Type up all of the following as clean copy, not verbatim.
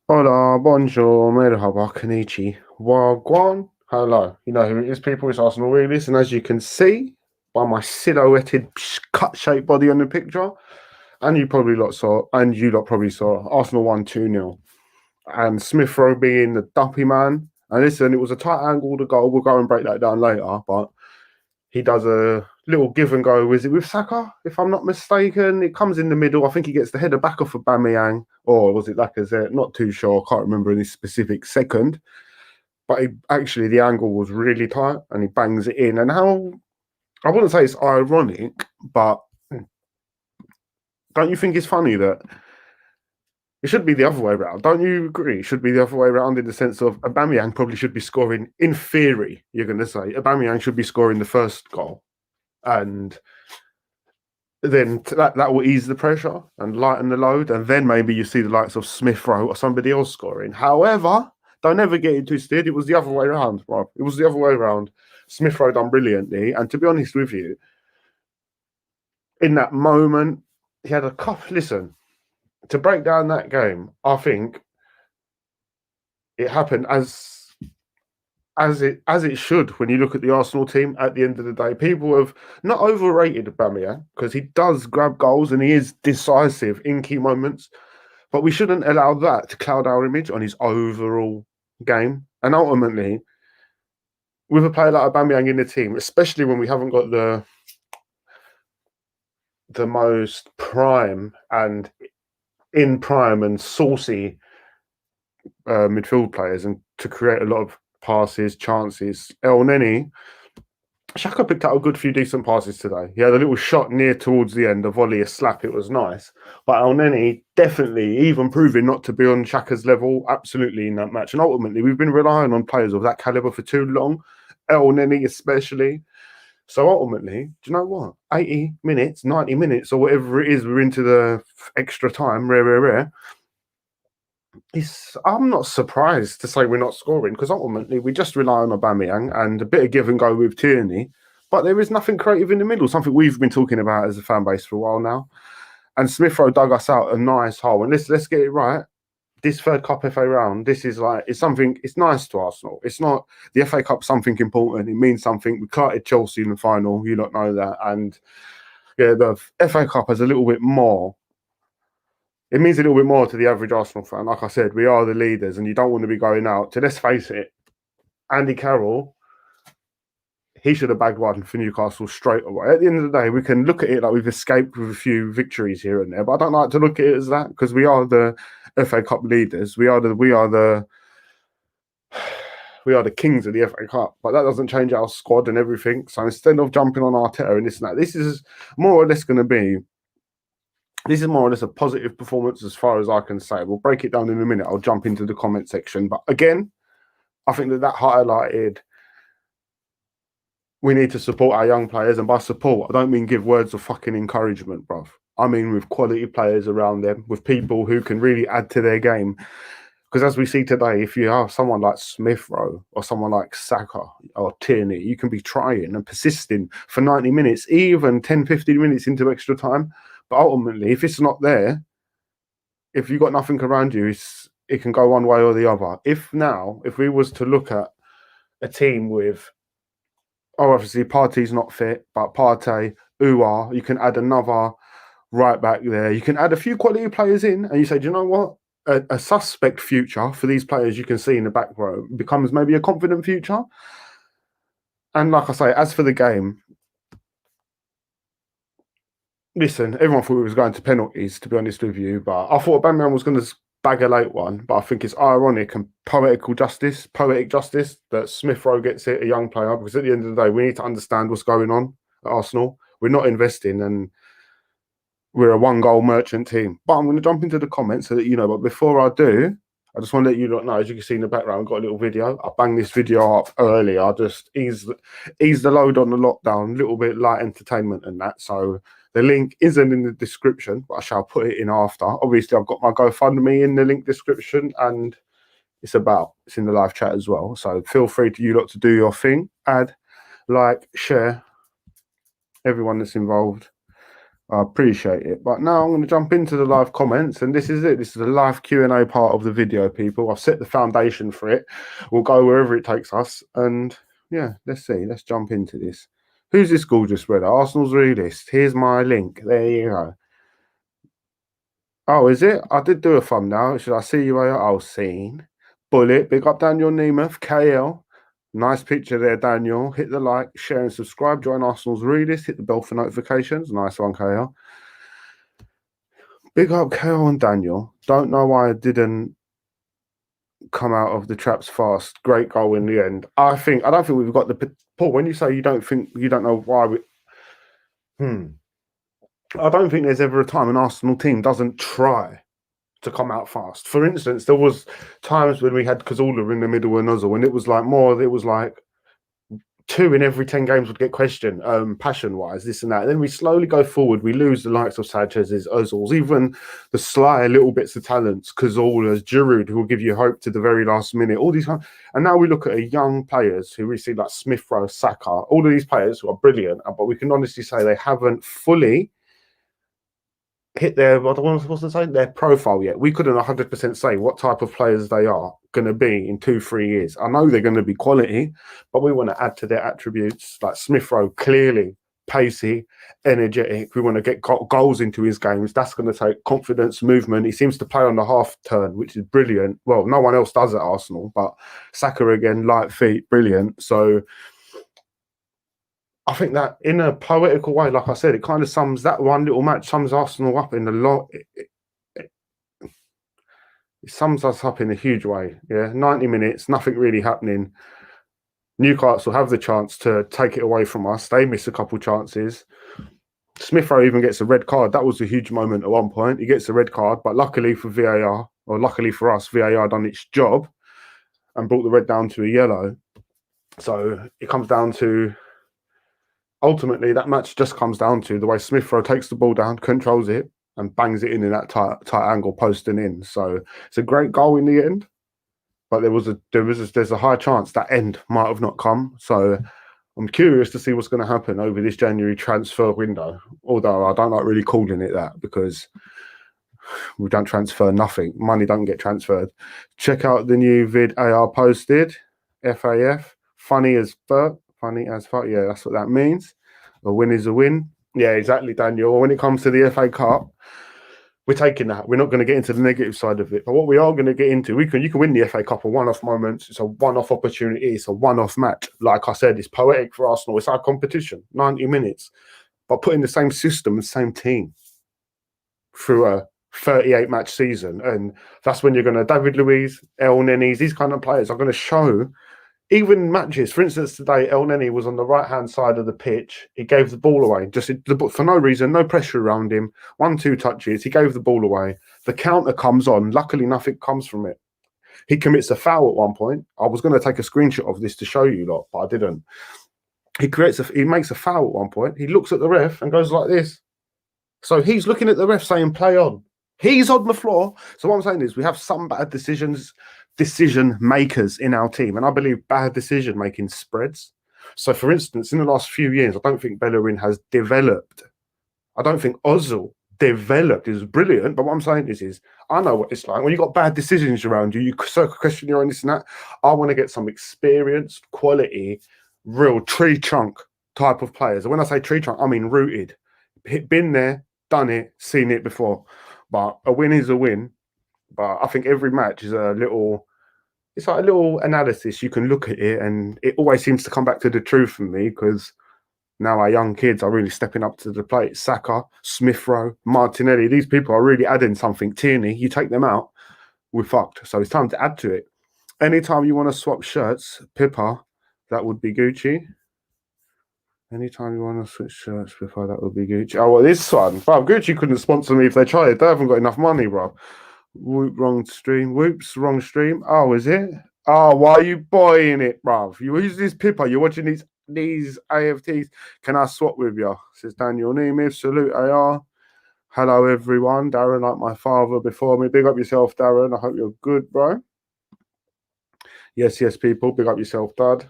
Hola, bonjour, merhaba, konnichi, wagwan. Hello. You know who it is, people. It's Arsenal Realist, and as you can see by my silhouetted cut-shaped body on the picture, and you lot probably saw, Arsenal won 2-0. And Smith Rowe being the duppy man. And listen, it was a tight angle to goal. We'll go and break that down later, but he does a little give and go. Is it with Saka? If I'm not mistaken, it comes in the middle. I think he gets the header back off of Bamiyang, or was it Lacazette? Not too sure. I can't remember in this specific second. But actually, the angle was really tight, and he bangs it in. And how I wouldn't say it's ironic, but don't you think it's funny that it should be the other way around? Don't you agree? It should be the other way around in the sense of Aubameyang probably should be scoring. In theory, you're going to say Aubameyang should be scoring the first goal, and then that will ease the pressure and lighten the load, and then maybe you see the likes of Smith Rowe or somebody else scoring. However, don't ever get it twisted. It was the other way around, Rob. It was the other way around. Smith Rowe done brilliantly, and to be honest with you, in that moment, he had a cup. Listen, to break down that game, I think it happened as it should when you look at the Arsenal team at the end of the day. People have not overrated Aubameyang because he does grab goals and he is decisive in key moments, but we shouldn't allow that to cloud our image on his overall game. And ultimately, with a player like Aubameyang in the team, especially when we haven't got the most prime and in prime and saucy midfield players, and to create a lot of passes, chances. El Neni, Shaka picked out a good few decent passes today. He had a little shot near towards the end, a volley, a slap. It was nice. But El Neni definitely, even proving not to be on Shaka's level, absolutely in that match. And ultimately, we've been relying on players of that caliber for too long. El Neni especially. So ultimately, do you know what? 80 minutes, 90 minutes, or whatever it is, we're into the extra time, rare. I'm not surprised to say we're not scoring because ultimately we just rely on Aubameyang and a bit of give and go with Tierney. But there is nothing creative in the middle, something we've been talking about as a fan base for a while now. And Smith Rowe dug us out a nice hole. And let's get it right. This third Cup FA round, this is like it's nice to Arsenal. It's not the FA Cup something important. It means something. We clattered Chelsea in the final. You don't know that. And yeah, the FA Cup has a little bit more. It means a little bit more to the average Arsenal fan. Like I said, we are the leaders, and you don't want to be going out. So let's face it, Andy Carroll, he should have bagged one for Newcastle straight away. At the end of the day, we can look at it like we've escaped with a few victories here and there, but I don't like to look at it as that because we are the FA Cup leaders. We are the kings of the FA Cup, but that doesn't change our squad and everything. So instead of jumping on Arteta and this and that, this is more or less a positive performance as far as I can say. We'll break it down in a minute. I'll jump into the comment section. But again, I think that highlighted we need to support our young players. And by support, I don't mean give words of fucking encouragement, bruv. I mean with quality players around them, with people who can really add to their game. Because as we see today, if you have someone like Smith Rowe or someone like Saka or Tierney, you can be trying and persisting for 90 minutes, even 10, 15 minutes into extra time. But ultimately, if it's not there, if you've got nothing around you, it can go one way or the other. If we was to look at a team with, obviously Partey's not fit, but Partey, Uwa, you can add another right back there. You can add a few quality players in, and you say, do you know what? A suspect future for these players you can see in the back row becomes maybe a confident future. And like I say, as for the game, listen, everyone thought we was going to penalties, to be honest with you, but I thought Aubameyang was going to bag a late one, but I think it's ironic and poetic justice that Smith Rowe gets it, a young player, because at the end of the day, we need to understand what's going on at Arsenal. We're not investing and we're a one-goal merchant team. But I'm going to jump into the comments so that you know, but before I do, I just want to let you know, as you can see in the background, I've got a little video. I banged this video up earlier. I just ease the load on the lockdown, a little bit light entertainment and that. So the link isn't in the description, but I shall put it in after. Obviously, I've got my GoFundMe in the link description, and it's in the live chat as well. So feel free to you lot to do your thing. Add, like, share, everyone that's involved. I appreciate it. But now I'm going to jump into the live comments, and this is it. This is the live Q&A part of the video, people. I've set the foundation for it. We'll go wherever it takes us. And yeah, let's see. Let's jump into this. Who's this gorgeous brother? Arsenal's realist. Here's my link. There you go. Oh, is it? I did do a thumbnail. Should I see you? Oh, seen. Bullet. Big up Daniel Nemeth, KL. Nice picture there, Daniel. Hit the like, share, and subscribe. Join Arsenal's realist. Hit the bell for notifications. Nice one, KL. Big up KL and Daniel. Don't know why I didn't come out of the traps fast. Great goal in the end. I don't think we've got the Paul. When you say you don't know why we. I don't think there's ever a time an Arsenal team doesn't try to come out fast. For instance, there was times when we had Cazorla in the middle and Ozil, and it was like 2 in every 10 games would get questioned, passion-wise, this and that. And then we slowly go forward. We lose the likes of Sanchez's, Ozil's, even the sly little bits of talents, Cazorla's, Giroud, who will give you hope to the very last minute. All these, and now we look at young players who we see like Smith Rowe, Saka, all of these players who are brilliant, but we can honestly say they haven't fully hit their their profile yet. We couldn't 100% say what type of players they are going to be in 2-3 years. I know they're going to be quality, but we want to add to their attributes. Like Smith Rowe, clearly pacey, energetic. We want to get goals into his games. That's going to take confidence, movement. He seems to play on the half turn, which is brilliant. Well, no one else does at Arsenal, but Saka again, light feet, brilliant. So I think that in a poetical way, like I said, it kind of sums that one little match, sums Arsenal up in a lot. It sums us up in a huge way. Yeah, 90 minutes, nothing really happening. Newcastle have the chance to take it away from us. They miss a couple chances. Smith Rowe even gets a red card. That was a huge moment at one point. He gets a red card, but luckily for VAR, or luckily for us, VAR done its job and brought the red down to a yellow. So it comes down to, ultimately, that match just comes down to the way Smith Rowe takes the ball down, controls it, and bangs it in that tight angle, post and in. So it's a great goal in the end, but there's a high chance that end might have not come. So I'm curious to see what's going to happen over this January transfer window. Although I don't like really calling it that, because we don't transfer nothing. Money don't get transferred. Check out the new vid AR posted. FAF. Funny as fuck. Funny as fuck. Yeah, that's what that means. A win is a win. Yeah, exactly, Daniel. When it comes to the FA Cup, we're taking that. We're not going to get into the negative side of it. But what we are going to get into, you can win the FA Cup on one-off moments. It's a one-off opportunity. It's a one-off match. Like I said, it's poetic for Arsenal. It's our competition, 90 minutes. But putting the same system, the same team through a 38-match season. And that's when you're going to, David Luiz, El Nenis, these kind of players are going to show, even matches. For instance, today, El Neni was on the right-hand side of the pitch. He gave the ball away, just for no reason, no pressure around him. 1-2 touches. He gave the ball away. The counter comes on. Luckily, nothing comes from it. He commits a foul at one point. I was going to take a screenshot of this to show you lot, but I didn't. He makes a foul at one point. He looks at the ref and goes like this. So he's looking at the ref saying, play on. He's on the floor. So what I'm saying is we have some bad decision makers in our team, and I believe bad decision making spreads. So for instance, in the last few years, I don't think Bellerin has developed. I don't think Ozil developed. Is brilliant, but what I'm saying is I know what it's like when you got bad decisions around you. You question your own this and that. I want to get some experienced, quality, real tree trunk type of players. And when I say tree trunk, I mean rooted, been there, done it, seen it before. But a win is a win. But I think every match is it's like a little analysis. You can look at it, and it always seems to come back to the truth for me, because now our young kids are really stepping up to the plate. Saka, Smith Rowe, Martinelli, these people are really adding something. Tierney, you take them out, we're fucked. So it's time to add to it. Anytime you want to swap shirts, Pippa, that would be Gucci. Anytime you want to switch shirts, Pippa, that would be Gucci. Oh, well, this one. Bro, Gucci couldn't sponsor me if they tried. They haven't got enough money, bro. Whoop, wrong stream. Whoops, wrong stream. Oh, is it? Oh, why are you buying it, bruv? You use this Pippa. You're watching these AFTs. Can I swap with you? Says Daniel Nemeth. Salute AR. Hello, everyone. Darren, like my father before me. Big up yourself, Darren. I hope you're good, bro. Yes, people. Big up yourself, Dad.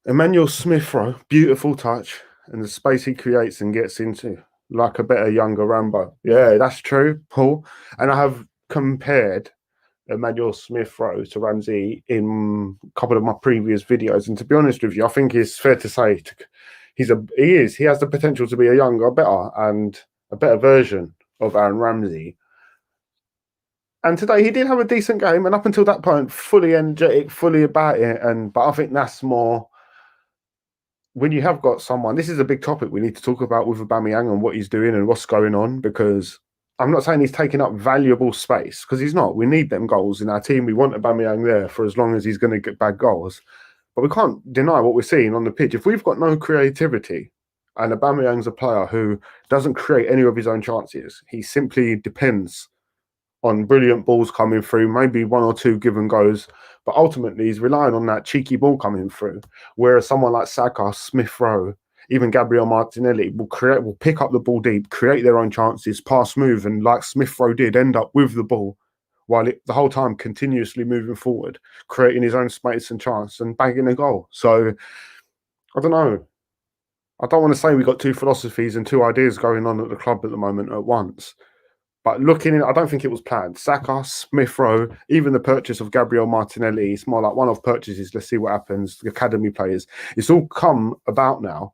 Emmanuel Smith Rowe. Beautiful touch. and the space he creates and gets into, like a better younger Rambo. Yeah, that's true, Paul. And I have compared Emmanuel Smith Rowe to Ramsey in a couple of my previous videos. And to be honest with you, I think it's fair to say he has the potential to be a younger, better, and a better version of Aaron Ramsey. And today he did have a decent game, and up until that point, fully energetic, fully about it. But I think that's more when you have got someone. This is a big topic we need to talk about with Aubameyang and what he's doing and what's going on, because I'm not saying he's taking up valuable space, because he's not. We need them goals in our team. We want Aubameyang there for as long as he's going to get bad goals. But we can't deny what we're seeing on the pitch. If we've got no creativity, and Aubameyang's a player who doesn't create any of his own chances, he simply depends on brilliant balls coming through, maybe one or two give and goes, but ultimately he's relying on that cheeky ball coming through. Whereas someone like Saka, Smith Rowe, even Gabriel Martinelli will pick up the ball deep, create their own chances, pass move, and like Smith Rowe did, end up with the ball while the whole time continuously moving forward, creating his own space and chance and bagging a goal. So I don't know. I don't want to say we've got two philosophies and two ideas going on at the club at the moment at once. But looking in, I don't think it was planned. Saka, Smith Rowe, even the purchase of Gabriel Martinelli, it's more like one-off purchases. Let's see what happens. The academy players, it's all come about now.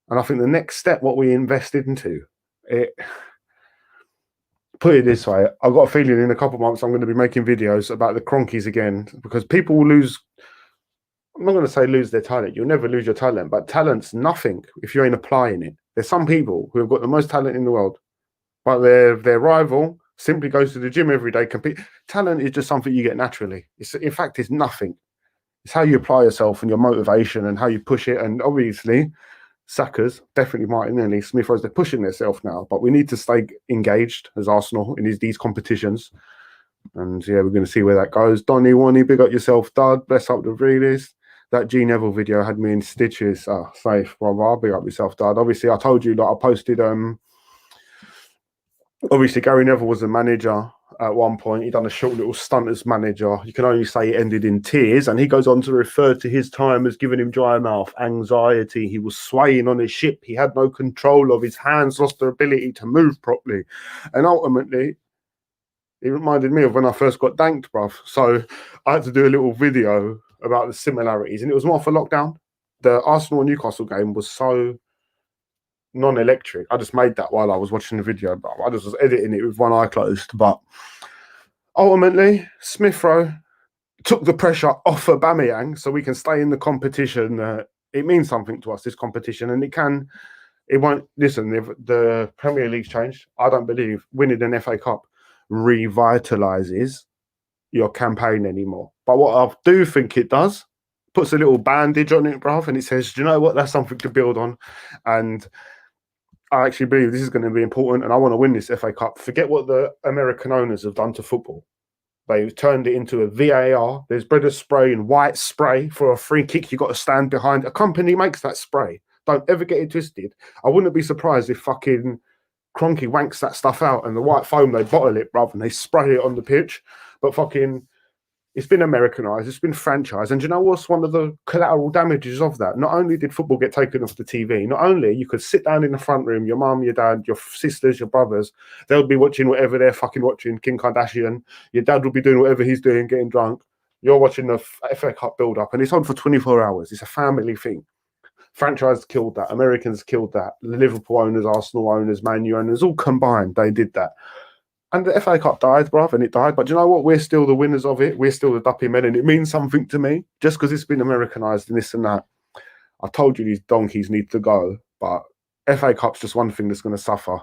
And I think the next step, what we invested into, put it this way, I've got a feeling in a couple of months I'm going to be making videos about the Cronkies again, because people will lose. I'm not going to say lose their talent. You'll never lose your talent, but talent's nothing if you ain't applying it. There's some people who have got the most talent in the world, but their rival simply goes to the gym every day, compete. Talent is just something you get naturally. In fact, it's nothing. It's how you apply yourself and your motivation and how you push it. And obviously, Saka's, definitely Martinelli, Smith Rowe's, they're pushing themselves now. But we need to stay engaged as Arsenal in these competitions. And yeah, we're going to see where that goes. Donny, Wani, big up yourself, Dud. Bless up the realists. That G Neville video had me in stitches. Safe, brother. Big up yourself, Dud. Obviously, I told you that I posted. Obviously, Gary Neville was the manager at one point. He done a short little stunt as manager. You can only say it ended in tears. And he goes on to refer to his time as giving him dry mouth, anxiety. He was swaying on his ship. He had no control of his hands, lost their ability to move properly. And ultimately, it reminded me of when I first got danked, bruv. So I had to do a little video about the similarities. And it was more for lockdown. The Arsenal-Newcastle game was so non-electric. I just made that while I was watching the video, but I just was editing it with one eye closed. But ultimately, Smith Rowe took the pressure off Aubameyang so we can stay in the competition. It means something to us, this competition, and it won't, listen, if the Premier League's changed, I don't believe winning an FA Cup revitalises your campaign anymore. But what I do think it does, puts a little bandage on it, bruv, and it says, do you know what, that's something to build on. And I actually believe this is going to be important, and I want to win this FA Cup. Forget what the American owners have done to football. They've turned it into a VAR. There's bread of spray and white spray for a free kick. You've got to stand behind. A company makes that spray. Don't ever get it twisted. I wouldn't be surprised if fucking Cronky wanks that stuff out and the white foam, they bottle it, bruv, and they spray it on the pitch. But fucking, it's been Americanized, it's been franchised. And do you know what's one of the collateral damages of that? Not only did football get taken off the TV, not only you could sit down in the front room, your mum, your dad, your sisters, your brothers, they'll be watching whatever they're fucking watching, Kim Kardashian. Your dad will be doing whatever he's doing, getting drunk. You're watching the FA Cup build-up, and it's on for 24 hours. It's a family thing. Franchise killed that. Americans killed that. The Liverpool owners, Arsenal owners, Man U owners, all combined, they did that. And the FA Cup died, bruv, and it died. But do you know what? We're still the winners of it. We're still the duppy men, and it means something to me. Just because it's been Americanized and this and that. I told you these donkeys need to go. But FA Cup's just one thing that's going to suffer,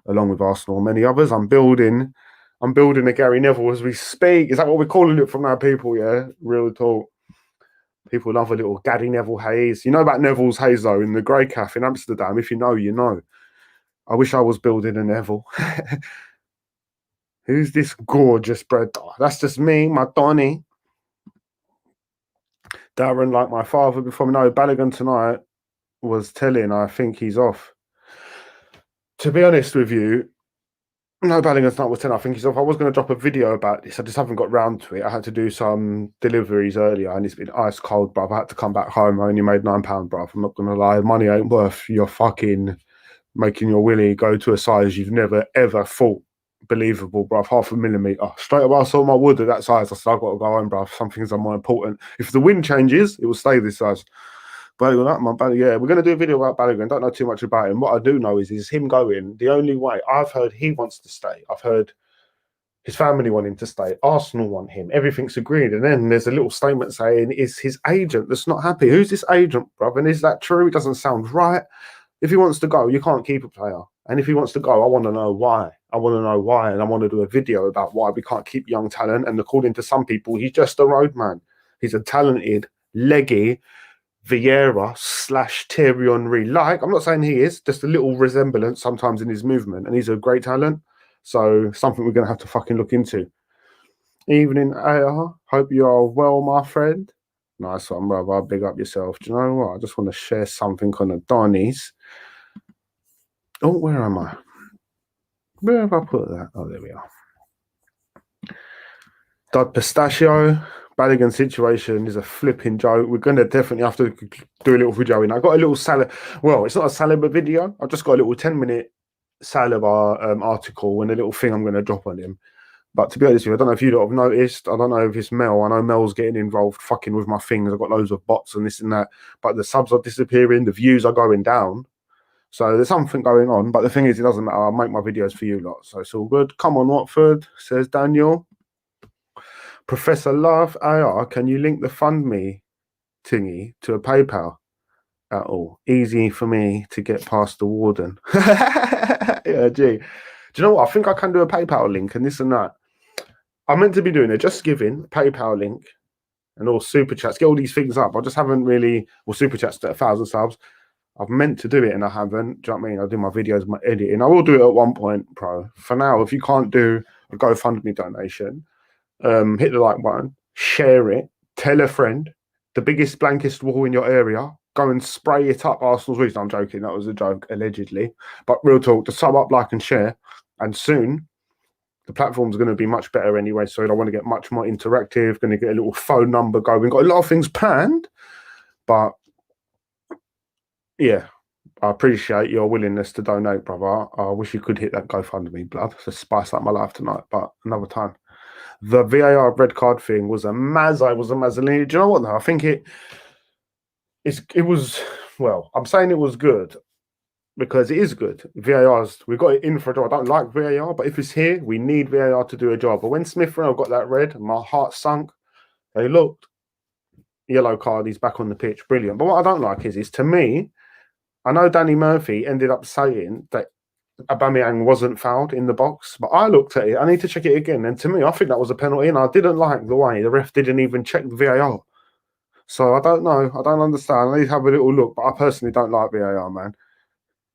along with Arsenal and many others. I'm building a Gary Neville as we speak. Is that what we're calling it from our people, yeah? Real talk. People love a little Gary Neville haze. You know about Neville's haze, though, in the Grey Cafe in Amsterdam. If you know, you know. I wish I was building a Neville. Who's this gorgeous bread? Oh, that's just me, my Donny. Darren, like my father before me. No, Balogun tonight was telling, I think he's off. To be honest with you, No, Ballingham's not with 10. I think he's off. I was going to drop a video about this. I just haven't got round to it. I had to do some deliveries earlier and it's been ice cold, bruv. I had to come back home. I only made £9, bruv. I'm not going to lie. Money ain't worth your fucking making your willy go to a size you've never, ever thought believable, bruv. Half a millimetre. Straight away, I saw my wood at that size. I said, I've got to go home, bruv. Some things are more important. If the wind changes, it will stay this size. Yeah, we're going to do a video about Balogun. Don't know too much about him. What I do know is him going. The only way I've heard he wants to stay. I've heard his family want him to stay. Arsenal want him. Everything's agreed. And then there's a little statement saying it's his agent that's not happy. Who's this agent, bruv? And is that true? It doesn't sound right. If he wants to go, you can't keep a player. And if he wants to go, I want to know why. I want to know why. And I want to do a video about why we can't keep young talent. And according to some people, he's just a roadman. He's a talented, leggy Vieira / Thierry Henry. Like, I'm not saying he is, just a little resemblance sometimes in his movement. And he's a great talent. So something we're going to have to fucking look into. Evening, AR. Hope you are well, my friend. Nice one, brother. Big up yourself. Do you know what? I just want to share something on the Donnies. Oh, where am I? Where have I put that? Oh, there we are. Dud Pistachio. Balogun situation is a flipping joke. We're going to definitely have to do a little video in. I got a little Saliba. Well, it's not a Saliba video. I've just got a little 10-minute Saliba article and a little thing I'm going to drop on him. But to be honest with you, I don't know if you have noticed. I don't know if it's Mel. I know Mel's getting involved fucking with my things. I've got loads of bots and this and that. But the subs are disappearing. The views are going down. So there's something going on. But the thing is, it doesn't matter. I'll make my videos for you lot. So it's all good. Come on, Watford, says Daniel. Professor Love, AR, can you link the fund me thingy to a PayPal at all? Easy for me to get past the warden. Yeah, gee. Do you know what? I think I can do a PayPal link and this and that. I'm meant to be doing it. Just giving PayPal link and all super chats. Get all these things up. I just haven't really. Well, super chats to 1,000 subs. I've meant to do it and I haven't. Do you know what I mean? I do my videos, my editing. I will do it at one point, bro. For now, if you can't do a GoFundMe donation, hit the like button, share it, tell a friend. The biggest, blankest wall in your area. Go and spray it up. Arsenal's reason. I'm joking. That was a joke, allegedly. But real talk, just sub up, like, and share. And soon, the platform's going to be much better anyway. So I want to get much more interactive. Going to get a little phone number going. Got a lot of things planned. But yeah, I appreciate your willingness to donate, brother. I wish you could hit that GoFundMe, blood, to spice up my life tonight. But another time. The VAR red card thing was a Mazzolini. Do you know what, though? I think it was, well, I'm saying it was good because it is good. We got it in for a job. I don't like VAR, but if it's here, we need VAR to do a job. But when Smith Rowe got that red, my heart sunk. They looked, yellow card, he's back on the pitch, brilliant. But what I don't like is to me, I know Danny Murphy ended up saying that Aubameyang wasn't fouled in the box, but I looked at it. I need to check it again. And to me, I think that was a penalty, and I didn't like the way the ref didn't even check the VAR. So I don't know. I don't understand. I need to have a little look, but I personally don't like VAR, man.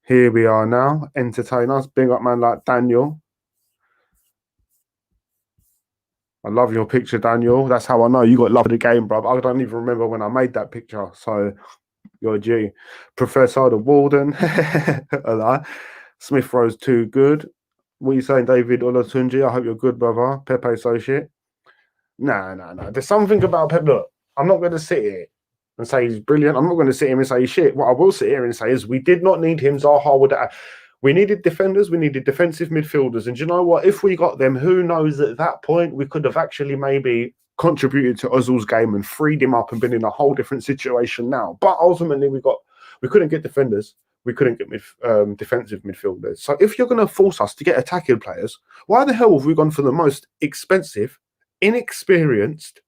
Here we are now. Entertain us. Big up man like Daniel. I love your picture, Daniel. That's how I know you got love of the game, bro. I don't even remember when I made that picture. So you're a G. Professor the Warden. Smith Rowe's too good. What are you saying, David Olatunji? I hope you're good, brother. Pepe associate. No. There's something about Pepe. Look, I'm not going to sit here and say he's brilliant. I'm not going to sit here and say he's shit. What I will sit here and say is we did not need him. Zaha would. We needed defenders. We needed defensive midfielders. And do you know what? If we got them, who knows at that point we could have actually maybe contributed to Ozil's game and freed him up and been in a whole different situation now. But ultimately, we couldn't get defenders. We couldn't get defensive midfielders. So if you're going to force us to get attacking players, why the hell have we gone for the most expensive, inexperienced,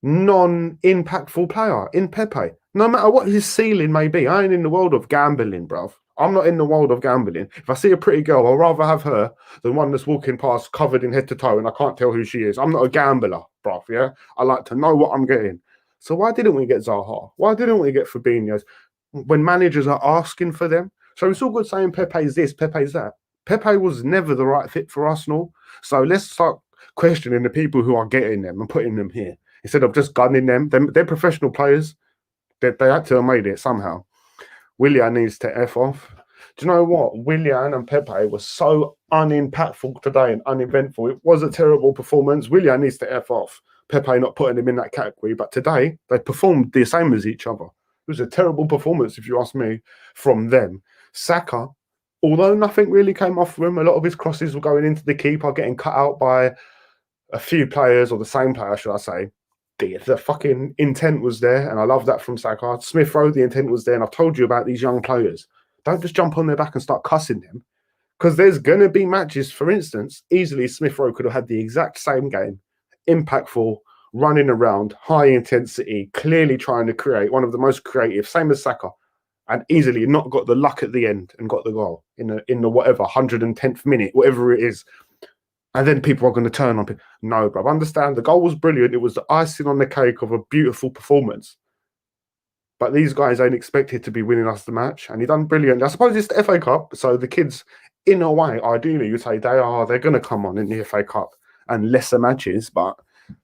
non-impactful player in Pepe? No matter what his ceiling may be, I ain't in the world of gambling, bruv. I'm not in the world of gambling. If I see a pretty girl, I'd rather have her than one that's walking past covered in head to toe and I can't tell who she is. I'm not a gambler, bruv, yeah? I like to know what I'm getting. So why didn't we get Zaha? Why didn't we get Fabinho's? When managers are asking for them. So it's all good saying Pepe's this, Pepe's that. Pepe was never the right fit for Arsenal. So let's start questioning the people who are getting them and putting them here. Instead of just gunning them. They're professional players. They had to have made it somehow. Willian needs to F off. Do you know what? Willian and Pepe were so unimpactful today and uneventful. It was a terrible performance. Willian needs to F off. Pepe not putting him in that category. But today, they performed the same as each other. It was a terrible performance, if you ask me, from them. Saka, although nothing really came off him, a lot of his crosses were going into the keeper, getting cut out by a few players, or the same player, should I say. The fucking intent was there, and I love that from Saka. Smith Rowe, the intent was there, and I've told you about these young players. Don't just jump on their back and start cussing them, because there's going to be matches, for instance, easily Smith Rowe could have had the exact same game, impactful, running around, high intensity, clearly trying to create, one of the most creative, same as Saka, and easily not got the luck at the end and got the goal in the whatever, 110th minute, whatever it is. And then people are going to turn on people. No, bro. Understand the goal was brilliant. It was the icing on the cake of a beautiful performance. But these guys ain't expected to be winning us the match. And he done brilliant. I suppose it's the FA Cup. So the kids, in a way, ideally, you say they're going to come on in the FA Cup and lesser matches, but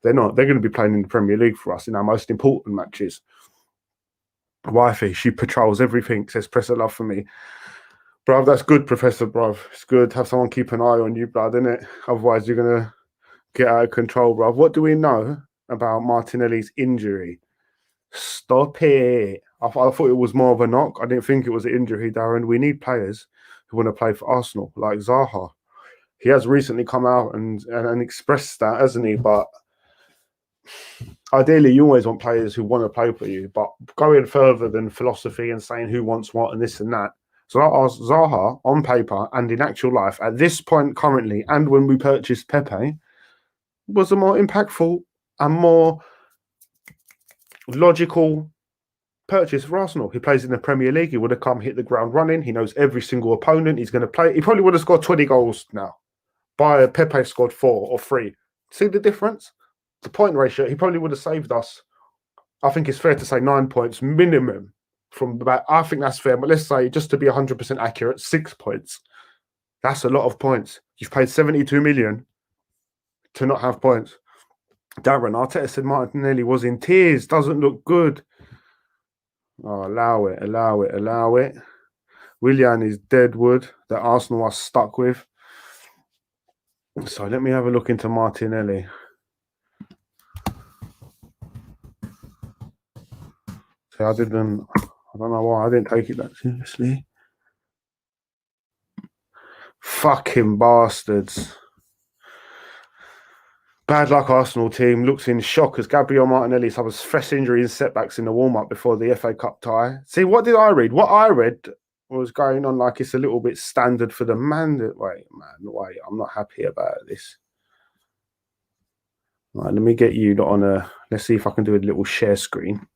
they're not. They're going to be playing in the Premier League for us in our most important matches. Wifey, she patrols everything, says press a love for me. Bruv, that's good, Professor, bruv. It's good. Have someone keep an eye on you, blood, innit? Otherwise, you're going to get out of control, bruv. What do we know about Martinelli's injury? Stop it. I thought it was more of a knock. I didn't think it was an injury, Darren. We need players who want to play for Arsenal, like Zaha. He has recently come out and expressed that, hasn't he? But ideally, you always want players who want to play for you. But going further than philosophy and saying who wants what and this and that, so I asked Zaha on paper and in actual life at this point currently, and when we purchased Pepe, was a more impactful and more logical purchase for Arsenal. He plays in the Premier League. He would have come hit the ground running. He knows every single opponent he's going to play. He probably would have scored 20 goals now. By Pepe scored 4 or 3. See the difference? The point ratio, he probably would have saved us, I think it's fair to say 9 points minimum. From about, I think that's fair, but let's say, just to be 100% accurate, 6 points. That's a lot of points. You've paid 72 million to not have points. Darren, Arteta said Martinelli was in tears, doesn't look good. Oh, allow it. Willian is dead wood that Arsenal are stuck with. So let me have a look into Martinelli. So I don't know why I didn't take it that seriously. Fucking bastards. Bad luck Arsenal team. Looks in shock as Gabriel Martinelli suffers fresh injuries and setbacks in the warm-up before the FA Cup tie. See, what did I read? What I read was going on like it's a little bit standard for the man. Wait, I'm not happy about this. Right, let me get you on a... Let's see if I can do a little share screen.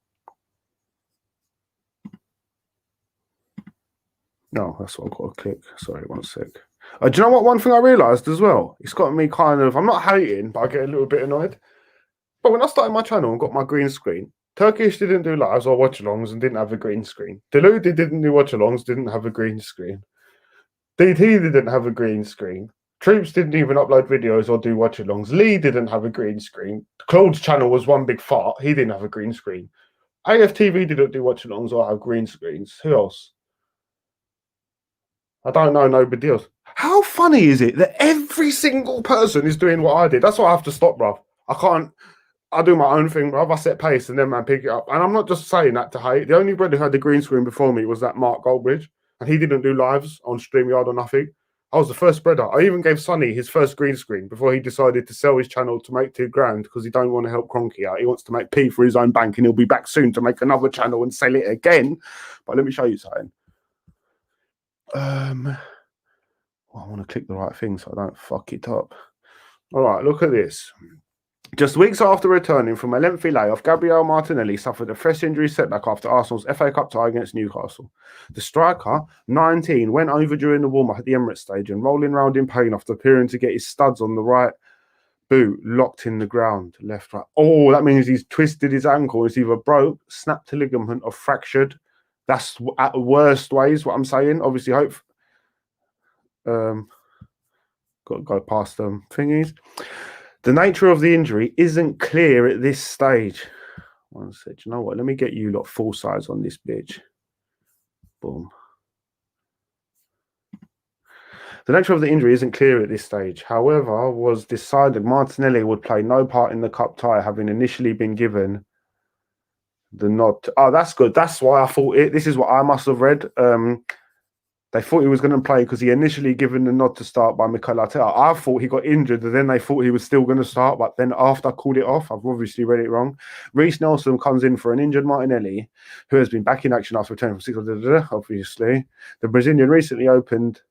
No, that's what I've got to click. Sorry, one sec. Do you know what? One thing I realised as well, it's got me kind of... I'm not hating, but I get a little bit annoyed. But when I started my channel and got my green screen, Turkish didn't do lives or watch-alongs and didn't have a green screen. Deludi didn't do watch-alongs, didn't have a green screen. DT didn't have a green screen. Troops didn't even upload videos or do watch-alongs. Lee didn't have a green screen. Claude's channel was one big fart. He didn't have a green screen. AFTV didn't do watch-alongs or have green screens. Who else? I don't know nobody else. How funny is it that every single person is doing what I did? That's why I have to stop, bruv. I do my own thing, bruv. I set pace and then man pick it up. And I'm not just saying that to hate. The only brother who had the green screen before me was that Mark Goldbridge. And he didn't do lives on StreamYard or nothing. I was the first brother. I even gave Sonny his first green screen before he decided to sell his channel to make $2,000 because he don't want to help Cronky out. He wants to make P for his own bank and he'll be back soon to make another channel and sell it again. But let me show you something. I want to click the right thing so I don't fuck it up. All right, look at this. Just weeks after returning from a lengthy layoff, Gabriel Martinelli suffered a fresh injury setback after Arsenal's FA Cup tie against Newcastle. The striker, 19, went over during the warm-up at the Emirates Stadium, rolling around in pain after appearing to get his studs on the right boot locked in the ground, left, right. Oh, that means he's twisted his ankle. It's either broke, snapped a ligament, or fractured. That's at the worst ways what I'm saying. Obviously, hope... got to go past them thingies. The nature of the injury isn't clear at this stage. One sec, you know what? Let me get you lot full size on this bitch. Boom. The nature of the injury isn't clear at this stage. However, was decided Martinelli would play no part in the cup tie, having initially been given the nod. Oh, that's good. That's why I thought it. This is what I must have read. They thought he was going to play because he initially given the nod to start by Mikel Arteta. I thought he got injured, and then they thought he was still going to start. But then after I called it off, I've obviously read it wrong. Reece Nelson comes in for an injured Martinelli, who has been back in action after returning from 6. Obviously, the Brazilian recently opened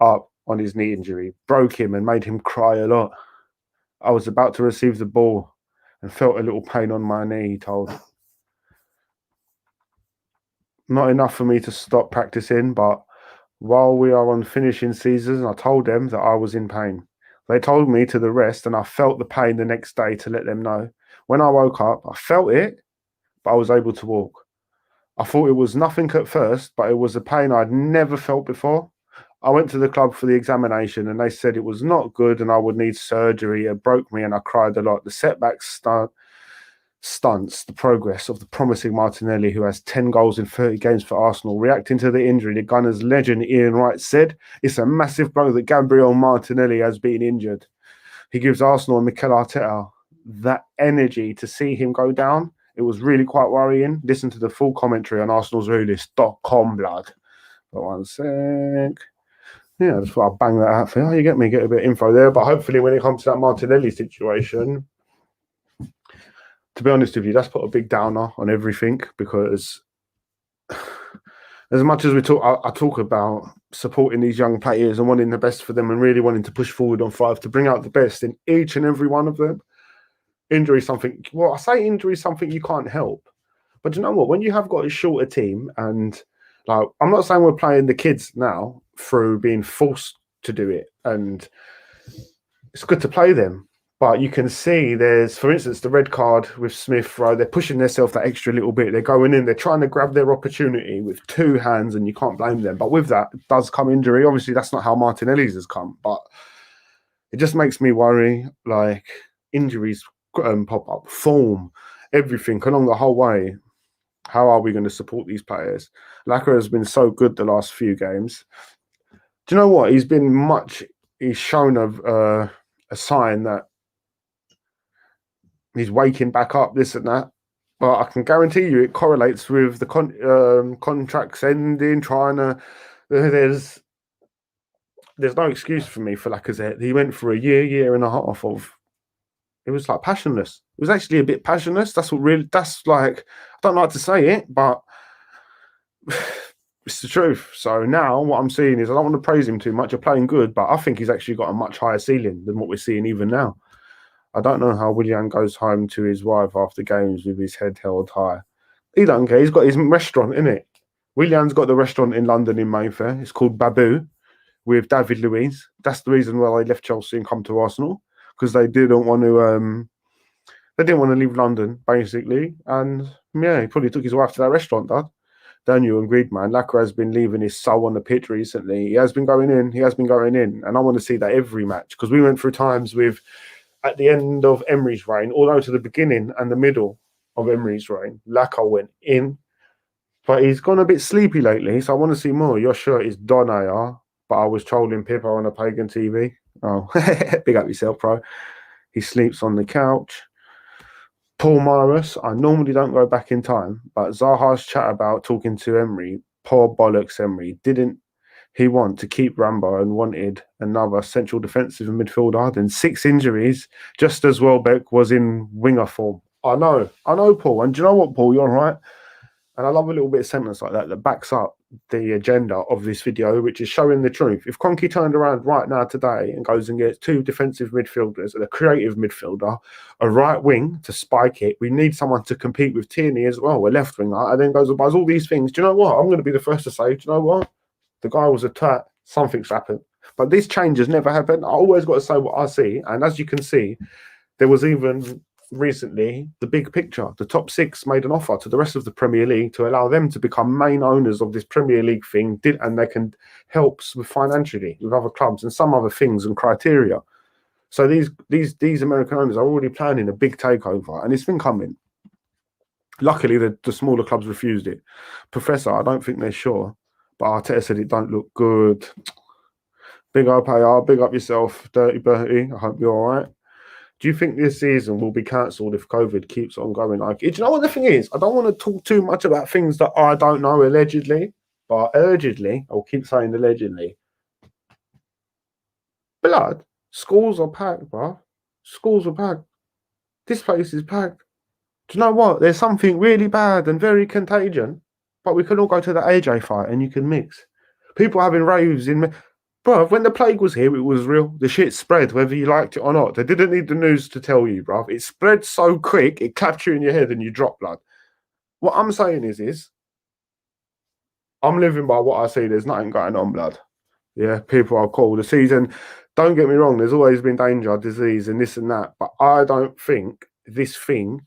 up on his knee injury, broke him and made him cry a lot. I was about to receive the ball and felt a little pain on my knee, he told. Not enough for me to stop practicing, but while we are on finishing seasons, I told them that I was in pain. They told me to the rest, and I felt the pain the next day to let them know. When I woke up, I felt it, but I was able to walk. I thought it was nothing at first, but it was a pain I'd never felt before. I went to the club for the examination, and they said it was not good and I would need surgery. It broke me, and I cried a lot. The setbacks stunts the progress of the promising Martinelli, who has 10 goals in 30 games for Arsenal. Reacting to the injury, the Gunners legend Ian Wright said, "It's a massive blow that Gabriel Martinelli has been injured. He gives Arsenal and Mikel Arteta that energy to see him go down. It was really quite worrying." Listen to the full commentary on Arsenal's REALISTS.com, blood. But one sec. Yeah, I just thought I'd bang that out for you. You get me, get a bit of info there. But hopefully when it comes to that Martinelli situation, to be honest with you, that's put a big downer on everything, because as much as I talk about supporting these young players and wanting the best for them and really wanting to push forward on 5 to bring out the best in each and every one of them, injury is something, well, I say injury is something you can't help. But you know what? When you have got a shorter team, and like, I'm not saying we're playing the kids now through being forced to do it, and it's good to play them. But you can see there's, for instance, the red card with Smith Rowe. They're pushing themselves that extra little bit. They're going in. They're trying to grab their opportunity with 2 hands, and you can't blame them. But with that does come injury. Obviously, that's not how Martinelli's has come. But it just makes me worry. Like, injuries pop up, form, everything along the whole way. How are we going to support these players? Lacquer has been so good the last few games. Do you know what? He's shown a sign that he's waking back up, this and that. But I can guarantee you it correlates with the contracts ending, there's no excuse for me for Lacazette. He went for a year and a half of, it was like passionless. It was actually a bit passionless. That's like, I don't like to say it, but it's the truth. So now what I'm seeing is, I don't want to praise him too much. You're playing good, but I think he's actually got a much higher ceiling than what we're seeing even now. I don't know how Willian goes home to his wife after games with his head held high. He don't care. He's got his restaurant, innit? Willian's got the restaurant in London in Mayfair. It's called Babu with David Luiz. That's the reason why they left Chelsea and come to Arsenal, because they didn't want to leave London, basically. And yeah, he probably took his wife to that restaurant, Dad. Daniel and Griezmann. Lacquer has been leaving his soul on the pitch recently. He has been going in. And I want to see that every match, because we went through times with, at the end of Emery's reign, although to the beginning and the middle of Emery's reign, Lacquer went in. But he's gone a bit sleepy lately, so I want to see more. Your shirt is Donaire, but I was trolling Pippo on a pagan TV. Oh, big up yourself, bro. He sleeps on the couch. Paul Morris, I normally don't go back in time, but Zaha's chat about talking to Emery, poor bollocks Emery, didn't he want to keep Rambo and wanted another central defensive midfielder? Then 6 injuries, just as Welbeck was in winger form. I know, Paul. And do you know what, Paul? You're right. And I love a little bit of sentence like that backs up the agenda of this video, which is showing the truth. If Kroenke turned around right now today and goes and gets 2 defensive midfielders and a creative midfielder, a right wing to spike it, we need someone to compete with Tierney as well, a left winger, and then goes and buys all these things. Do you know what? I'm going to be the first to say, do you know what? The guy was a twat. Something's happened. But this change has never happened. I always got to say what I see. And as you can see, there was even recently the big picture. The top 6 made an offer to the rest of the Premier League to allow them to become main owners of this Premier League thing, and they can help with financially with other clubs and some other things and criteria. So these American owners are already planning a big takeover, and it's been coming. Luckily, the smaller clubs refused it. Professor, I don't think they're sure, but Arteta said it don't look good. Big up AR, big up yourself, Dirty Bertie. I hope you're all right. Do you think this season will be cancelled if COVID keeps on going? Like, do you know what the thing is? I don't want to talk too much about things that I don't know allegedly, but allegedly, I'll keep saying allegedly. Blood, schools are packed, bro. Schools are packed. This place is packed. Do you know what? There's something really bad and very contagion, but we can all go to the AJ fight and you can mix. People having raves in. Bro, when the plague was here, it was real. The shit spread, whether you liked it or not. They didn't need the news to tell you, bro. It spread so quick, it clapped you in your head and you drop blood. What I'm saying is I'm living by what I see. There's nothing going on, blood. Yeah, people are cool. The season, don't get me wrong, there's always been danger, disease, and this and that. But I don't think this thing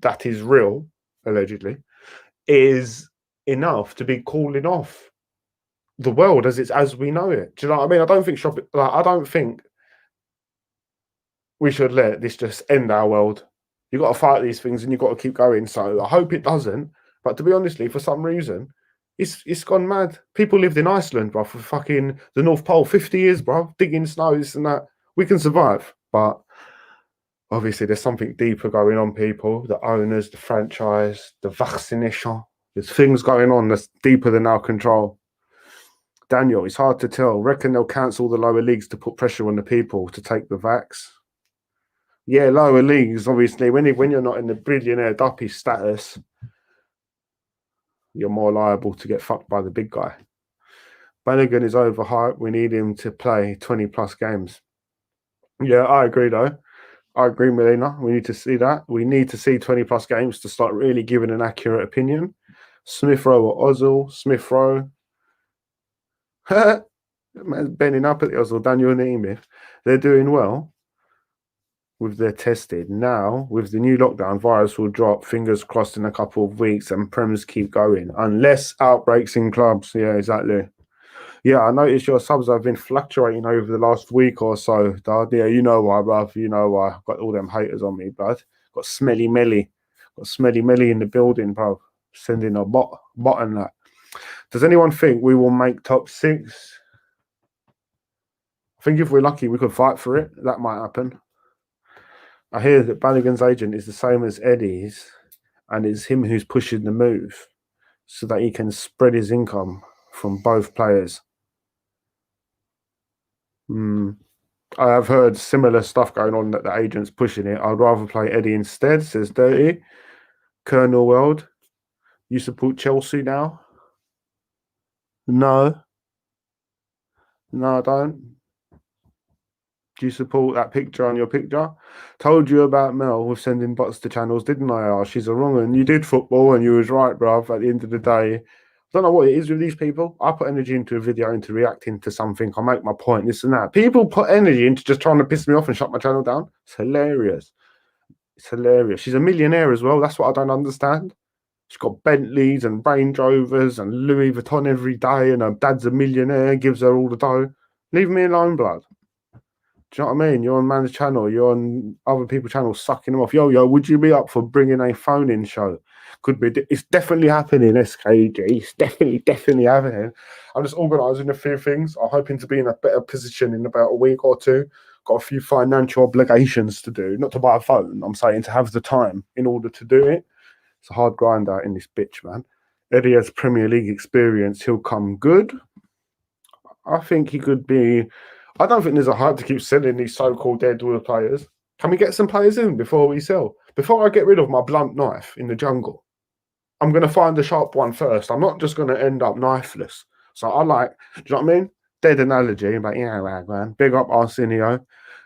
that is real, allegedly, is enough to be calling off the world as we know it. Do you know what I mean? I don't think I don't think we should let this just end our world. You've got to fight these things and you've got to keep going. So I hope it doesn't. But to be honestly, for some reason, it's gone mad. People lived in Iceland, bro, for fucking the North Pole, 50 years, bro, digging snow, this and that. We can survive. But obviously there's something deeper going on, people. The owners, the franchise, the vaccination. There's things going on that's deeper than our control. Daniel, it's hard to tell. Reckon they'll cancel the lower leagues to put pressure on the people to take the vax. Yeah, lower leagues, obviously. When you're not in the billionaire duppy status, you're more liable to get fucked by the big guy. Bannigan is overhyped. We need him to play 20-plus games. Yeah, I agree, though. I agree, Melina. We need to see that. We need to see 20-plus games to start really giving an accurate opinion. Smith Rowe or Ozil. Smith Rowe. Man's bending up at the Ozil. Daniel Nemeth. They're doing well with their tested. Now, with the new lockdown, virus will drop, fingers crossed, in a couple of weeks, and Prems keep going. Unless outbreaks in clubs. Yeah, exactly. Yeah, I noticed your subs have been fluctuating over the last week or so, Dad. Yeah, you know why, bruv. You know why. I've got all them haters on me, bruv. Got Smelly Melly. Got Smelly Melly in the building, bruv. Sending a button that. Does anyone think we will make top 6? I think if we're lucky, we could fight for it. That might happen. I hear that Bannigan's agent is the same as Eddie's, and it's him who's pushing the move so that he can spread his income from both players. I have heard similar stuff going on that the agent's pushing it. I'd rather play Eddie instead, says Dirty. Colonel World, you support Chelsea now? No, I don't. Do you support that picture on your picture? Told you about Mel with sending bots to channels, didn't I? Oh, she's a wrong one. You did football and you was right, bruv. At the end of the day, I don't know what it is with these people. I put energy into a video, into reacting to something. I make my point, this and that. People put energy into just trying to piss me off and shut my channel down. It's hilarious. It's hilarious. She's a millionaire as well. That's what I don't understand. She's got Bentleys and Range Rovers and Louis Vuitton every day, and her dad's a millionaire, gives her all the dough. Leave me alone, blood. Do you know what I mean? You're on man's channel. You're on other people's channels, sucking them off. Yo, would you be up for bringing a phone-in show? Could be. It's definitely happening, SKG. It's definitely happening. I'm just organising a few things. I'm hoping to be in a better position in about a week or two. Got a few financial obligations to do. Not to buy a phone. I'm saying to have the time in order to do it. It's a hard grind out in this bitch, man. Eddie has Premier League experience. He'll come good. I think he could be... I don't think there's a hype to keep selling these so-called deadwood players. Can we get some players in before we sell? Before I get rid of my blunt knife in the jungle, I'm going to find the sharp one first. I'm not just going to end up knifeless. So I like, do you know what I mean? Dead analogy, but yeah, right, man. Big up Arsenio.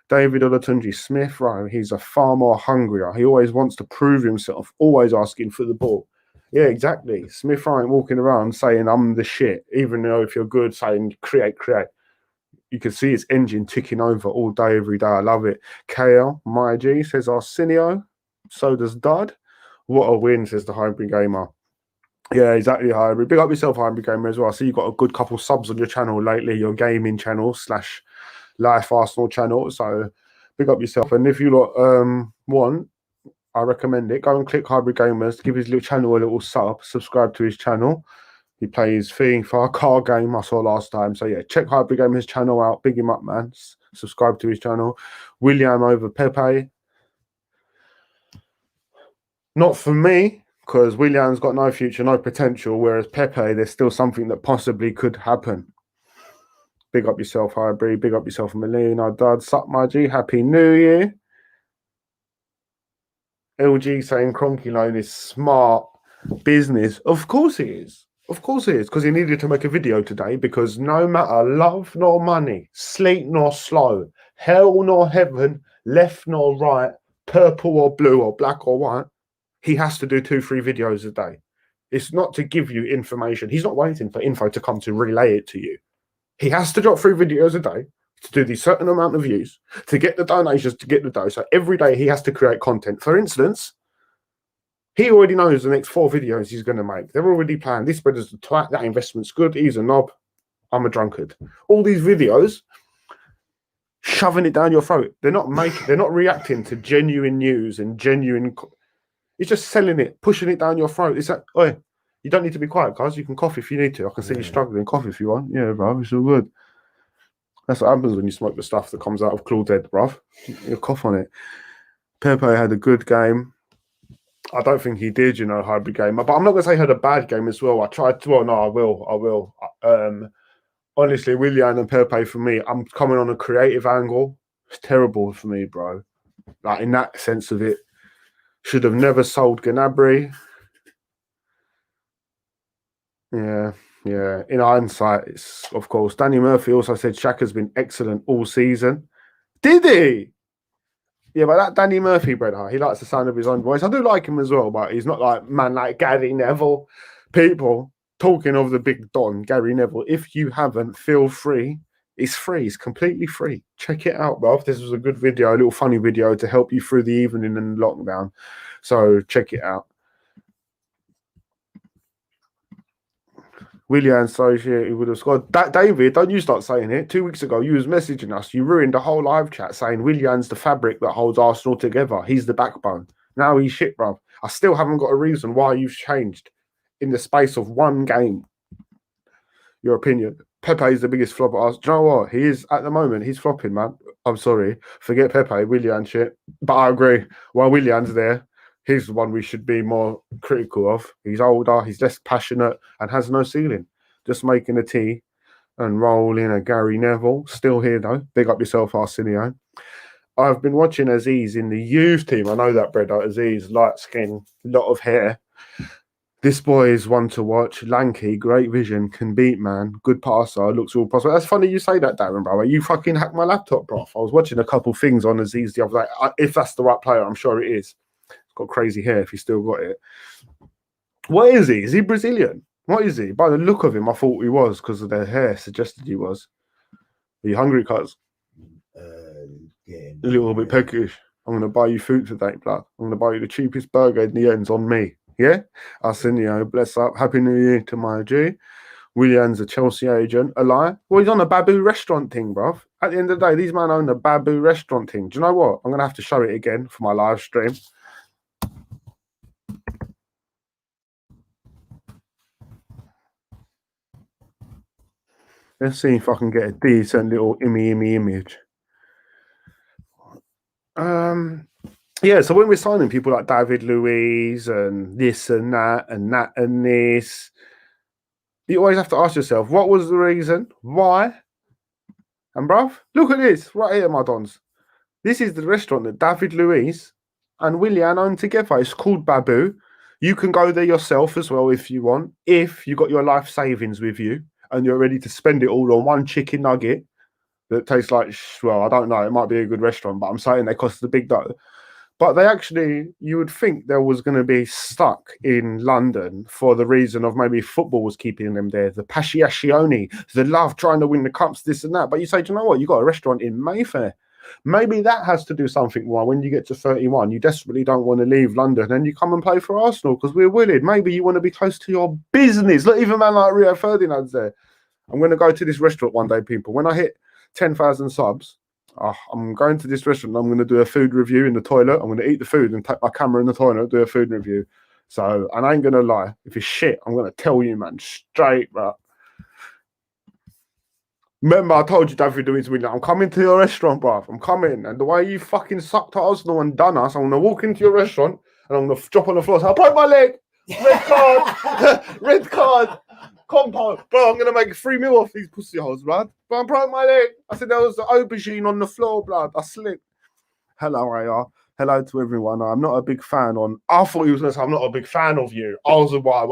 David Olatunji Smith, right? He's a far more hungrier. He always wants to prove himself, always asking for the ball. Yeah, exactly. Smith ain't walking around saying, I'm the shit, even though if you're good, saying, create. You can see his engine ticking over all day, every day. I love it. KL, my G, says Arsenio. So does Dud. What a win, says the Hybrid Gamer. Yeah, exactly, Hybrid. Big up yourself, Hybrid Gamer, as well. I see you've got a good couple subs on your channel lately, your gaming channel / Life Arsenal channel. So big up yourself. And if you want, I recommend it. Go and click Hybrid Gamers, give his little channel a little subscribe to his channel. He plays FIFA, car game I saw last time. So yeah, check Hybrid Game his channel out. Big him up, man. Subscribe to his channel. Willian over Pepe. Not for me, because Willian's got no future, no potential, whereas Pepe, there's still something that possibly could happen. Big up yourself, Hybrid. Big up yourself, Melina. Dad, suck my G. Happy New Year. LG saying Cronky Loan is smart business. Of course it is. Of course it is, because he needed to make a video today, because no matter love nor money, sleep nor slow, hell nor heaven, left nor right, purple or blue or black or white, he has to do 2-3 videos a day. It's not to give you information. He's not waiting for info to come to relay it to you. He has to drop 3 videos a day to do the certain amount of views, to get the donations, to get the dough. So every day he has to create content. For instance, he already knows the next 4 videos he's going to make. They're already planned. This brother's a twat. That investment's good. He's a knob. I'm a drunkard. All these videos, shoving it down your throat. They're not reacting to genuine news and genuine. It's just selling it, pushing it down your throat. It's like, oi, you don't need to be quiet, guys. You can cough if you need to. I can see you struggling. Cough if you want. Yeah, bro. It's all good. That's what happens when you smoke the stuff that comes out of Claudette, bruv. You cough on it. Pepe had a good game. I don't think he did, Hybrid Game. But I'm not going to say he had a bad game as well. I tried to. Well, no, I will. Honestly, Willian and Pepe, for me, I'm coming on a creative angle. It's terrible for me, bro. Like, in that sense of it. Should have never sold Gnabry. Yeah. In hindsight, it's, of course. Danny Murphy also said Xhaka's been excellent all season. Did he? Yeah, but that Danny Murphy, brother, he likes the sound of his own voice. I do like him as well, but he's not like man like Gary Neville. People, talking of the big Don, Gary Neville, if you haven't, feel free. It's free. It's completely free. Check it out, bro. This was a good video, a little funny video to help you through the evening and lockdown. So check it out. Willian associate who would have scored. David, don't you start saying it. 2 weeks ago, you was messaging us. You ruined the whole live chat saying Willian's the fabric that holds Arsenal together. He's the backbone. Now he's shit, bro. I still haven't got a reason why you've changed in the space of one game. Your opinion. Pepe is the biggest flop at Arsenal. Do you know what? He is, at the moment, he's flopping, man. I'm sorry. Forget Pepe, Willian shit. But I agree. While Willian's there, he's the one we should be more critical of. He's older, he's less passionate, and has no ceiling. Just making a tea and rolling a Gary Neville. Still here, though. Big up yourself, Arsenio. I've been watching Aziz in the youth team. I know that, brother. Aziz, light skin, lot of hair. This boy is one to watch. Lanky, great vision, can beat, man. Good passer, looks all possible. That's funny you say that, Darren, bro. You fucking hacked my laptop, bro. I was watching a couple things on Aziz the other day. If that's the right player, I'm sure it is. He's got crazy hair if he's still got it. What is he? Is he Brazilian? What is he? By the look of him, I thought he was because of their hair suggested he was. Are you hungry, cuz? Yeah. A little bit peckish. I'm going to buy you food today, blood. I'm going to buy you the cheapest burger in the ends on me. Yeah? Arsenio, bless up. Happy New Year to my G. Willian's a Chelsea agent. A lie? Well, he's on a Babu restaurant thing, bruv. At the end of the day, these men own a Babu restaurant thing. Do you know what? I'm going to have to show it again for my live stream. Let's see if I can get a decent little image. Yeah, so when we're signing people like David Luiz and this and that and that and this, you always have to ask yourself, what was the reason? Why? And bruv, look at this right here, my dons. This is the restaurant that David Luiz and Willian own together. It's called Babu. You can go there yourself as well if you want, if you got your life savings with you and you're ready to spend it all on one chicken nugget that tastes like, well, I don't know, it might be a good restaurant, but I'm saying they cost the big dough. But they actually, you would think there was going to be stuck in London for the reason of maybe football was keeping them there, the passione, the love, trying to win the cups, this and that. But you say, do you know what? You got a restaurant in Mayfair. Maybe that has to do something why when you get to 31, you desperately don't want to leave London and you come and play for Arsenal because we're willing. Maybe you want to be close to your business. Look, even a man like Rio Ferdinand's there. I'm going to go to this restaurant one day, people. When I hit 10,000 subs, I'm going to this restaurant and I'm going to do a food review in the toilet. I'm going to eat the food and take my camera in the toilet, do a food review. So, and I ain't gonna lie. If it's shit, I'm gonna tell you, man, straight, bro. Remember, I told you, David, doing something. I'm coming to your restaurant, bro. I'm coming, and the way you fucking sucked at Arsenal and done us, I'm gonna walk into your restaurant and I'm gonna drop on the floor. So I broke my leg. Red card. Red card. Compound. Bro, I'm gonna make 3 mil off these pussy holes, blood. But I broke my leg. I said there was the aubergine on the floor, blood. I slipped. Hello, AR. Hello to everyone. I'm not a big fan on. I thought he was gonna say I'm not a big fan of you. I was a why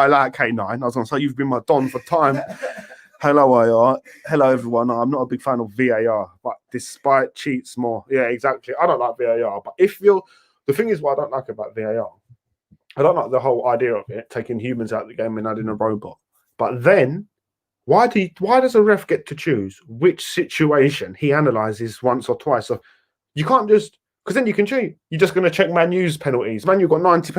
I like K9. I was gonna say you've been my don for time. Hello, AR. Hello, everyone. I'm not a big fan of VAR, but despite cheats more. Yeah, exactly. I don't like VAR, but if you're the thing is what I don't like about VAR. I don't like the whole idea of it, taking humans out of the game and adding a robot. But then, why does a ref get to choose which situation he analyzes once or twice? So you can't just, because then you can cheat. You're just going to check Man U's penalties. Man U got 90.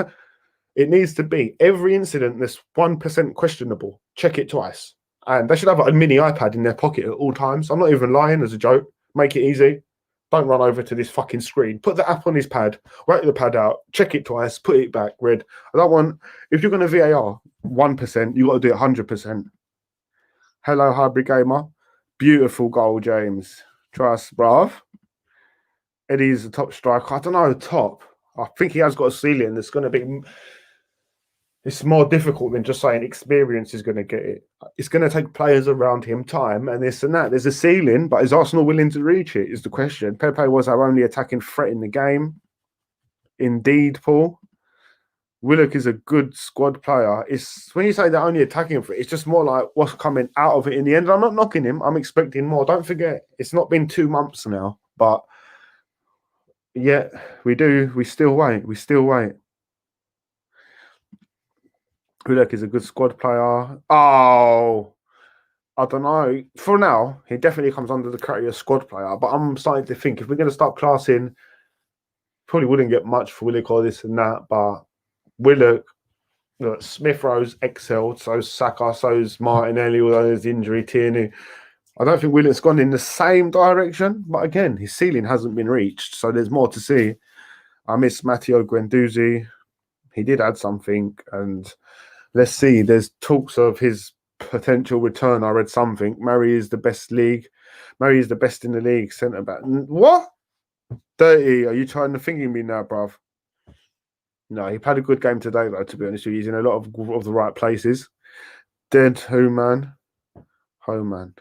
It needs to be every incident that's 1% questionable. Check it twice. And they should have a mini iPad in their pocket at all times. I'm not even lying as a joke. Make it easy. Don't run over to this fucking screen. Put the app on his pad. Write the pad out. Check it twice. Put it back. Red. I don't want... If you're going to VAR 1%, you got to do it 100%. Hello, Hybrid Gamer. Beautiful goal, James. Trust, bruv. Eddie's the top striker. I don't know, top. I think he has got a ceiling that's going to be... It's more difficult than just saying experience is going to get it. It's going to take players around him time and this and that. There's a ceiling, but is Arsenal willing to reach it is the question. Pepe was our only attacking threat in the game. Indeed, Paul. Willock is a good squad player. It's when you say they're only attacking threat, it's just more like what's coming out of it in the end. I'm not knocking him. I'm expecting more. Don't forget, it's not been 2 months now, but yeah, we do. We still wait. We still wait. Willock is a good squad player. Oh, I don't know. For now, he definitely comes under the category of squad player. But I'm starting to think if we're going to start classing, probably wouldn't get much for Willock or this and that. But Willock, look, Smith Rowe's excelled. So's Saka. So's Martinelli, although there's injury. Tierney. I don't think Willock's gone in the same direction. But again, his ceiling hasn't been reached. So there's more to see. I miss Matteo Guendouzi. He did add something. And let's see. There's talks of his potential return. I read something. Murray is the best league. Murray is the best in the league. Centre back. What? Dirty. Are you trying to thinking me now, bruv? No, he had a good game today, though, to be honest with you. He's in a lot of the right places. Dead who, man? Home, man.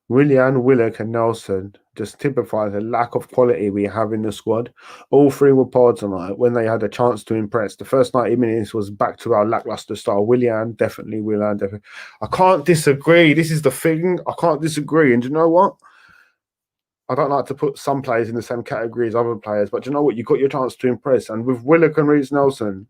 Willian, Willock, and Nelson just typify the lack of quality we have in the squad. All three were poor tonight when they had a chance to impress. The first 90 minutes was back to our lackluster style. Willian, definitely. I can't disagree. This is the thing. I can't disagree. And do you know what? I don't like to put some players in the same category as other players, but do you know what? You got your chance to impress. And with Willock and Reece Nelson,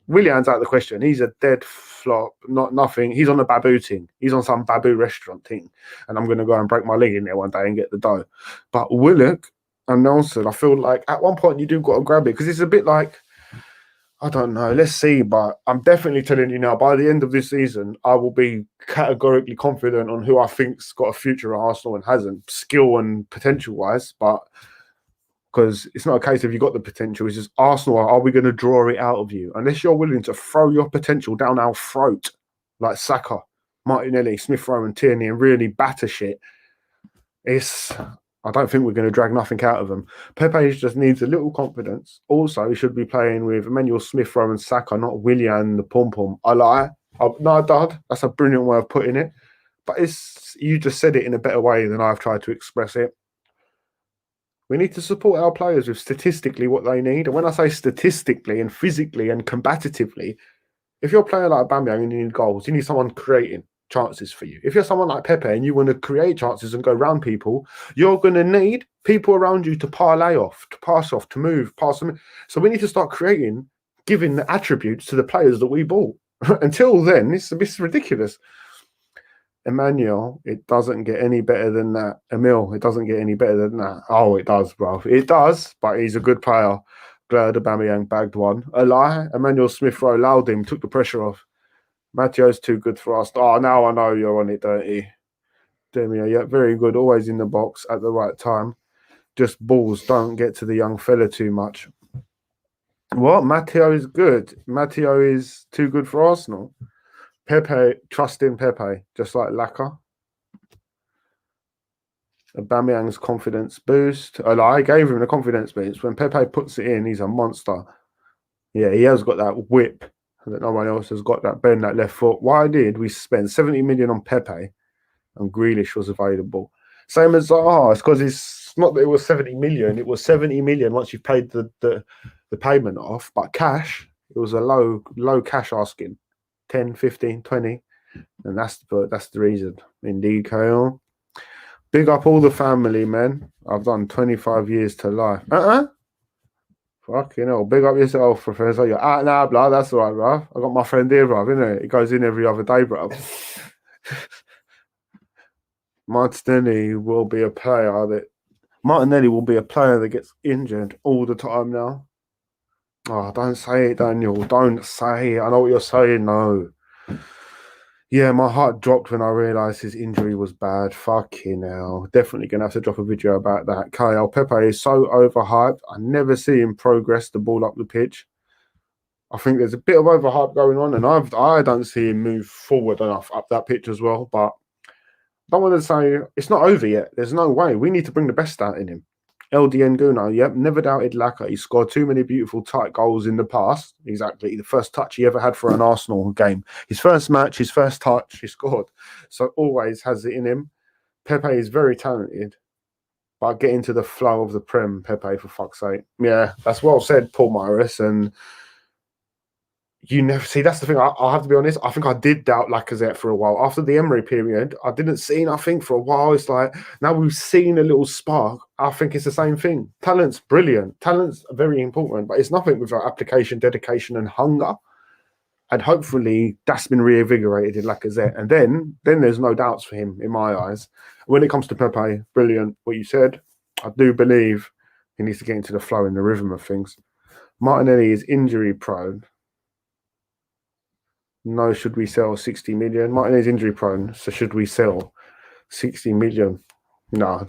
Willian's out of the question. He's a dead flop, not nothing. He's on a Babu thing. He's on some Babu restaurant thing. And I'm going to go and break my leg in there one day and get the dough. But Willock and Nelson, I feel like at one point you do got to grab it because it's a bit like, I don't know. Let's see. But I'm definitely telling you now, by the end of this season, I will be categorically confident on who I think's got a future at Arsenal and hasn't, skill and potential-wise. But because it's not a case of you got the potential. It's just Arsenal, are we going to draw it out of you? Unless you're willing to throw your potential down our throat, like Saka, Martinelli, Smith Rowe and Tierney, and really batter shit, I don't think we're going to drag nothing out of them. Pepe just needs a little confidence. Also, he should be playing with Emmanuel Smith Rowe and Saka, not Willian the pom-pom. I lie. No, Dad, that's a brilliant way of putting it. But you just said it in a better way than I've tried to express it. We need to support our players with statistically what they need. And when I say statistically and physically and combatively, if you're a player like Aubameyang and you need goals, you need someone creating chances for you. If you're someone like Pepe and you want to create chances and go around people, you're going to need people around you to parlay off, to pass off, to move, pass them. So we need to start creating, giving the attributes to the players that we bought. Until then, it's ridiculous. Emmanuel, it doesn't get any better than that. Emil, it doesn't get any better than that. Oh, it does, bro. It does, but he's a good player. Glad Aubameyang bagged one. A lie. Emmanuel Smith-Rowe allowed him, took the pressure off. Matteo's too good for us. Oh, now I know you're on it, Dirty. Demio, yeah, very good. Always in the box at the right time. Just balls don't get to the young fella too much. What? Matteo is good. Matteo is too good for Arsenal. Pepe, trust in Pepe, just like Laka. Aubameyang's confidence boost. I gave him the confidence boost. When Pepe puts it in, he's a monster. Yeah, he has got that whip that no one else has got, that bend, that left foot. Why did we spend 70 million on Pepe and Grealish was available? Same as Zaha. It's because it's not that it was 70 million. It was 70 million once you've paid the payment off. But cash, it was a low cash asking. 10, 15, 20. And that's the reason. Indeed, Kyle. Big up all the family, man. I've done 25 years to life. Fucking hell. Big up yourself, Professor. You're out now, blah. That's all right, bruv. I got my friend here, bruv, innit? It goes in every other day, bruv. Martinelli will be a player that gets injured all the time now. Oh, don't say it, Daniel. Don't say it. I know what you're saying. No. Yeah, my heart dropped when I realised his injury was bad. Fucking hell. Definitely going to have to drop a video about that. Kyle Pepe is so overhyped. I never see him progress the ball up the pitch. I think there's a bit of overhype going on, and I don't see him move forward enough up that pitch as well. But I don't want to say it's not over yet. There's no way. We need to bring the best out in him. LDN Guno, yep, never doubted Laka. He scored too many beautiful tight goals in the past. Exactly. The first touch he ever had for an Arsenal game. His first match, his first touch, he scored. So always has it in him. Pepe is very talented. But get into the flow of the Prem, Pepe, for fuck's sake. Yeah, that's well said, Paul Morris. And you never see, that's the thing. I'll have to be honest. I think I did doubt Lacazette for a while. After the Emery period, I didn't see nothing for a while. It's like now we've seen a little spark. I think it's the same thing. Talent's brilliant. Talent's very important, but it's nothing without application, dedication, and hunger. And hopefully that's been reinvigorated in Lacazette. And then there's no doubts for him in my eyes. When it comes to Pepe, brilliant. What you said, I do believe he needs to get into the flow and the rhythm of things. Martinelli is injury prone. No, should we sell 60 million? Martinelli's injury prone, so should we sell 60 million? No,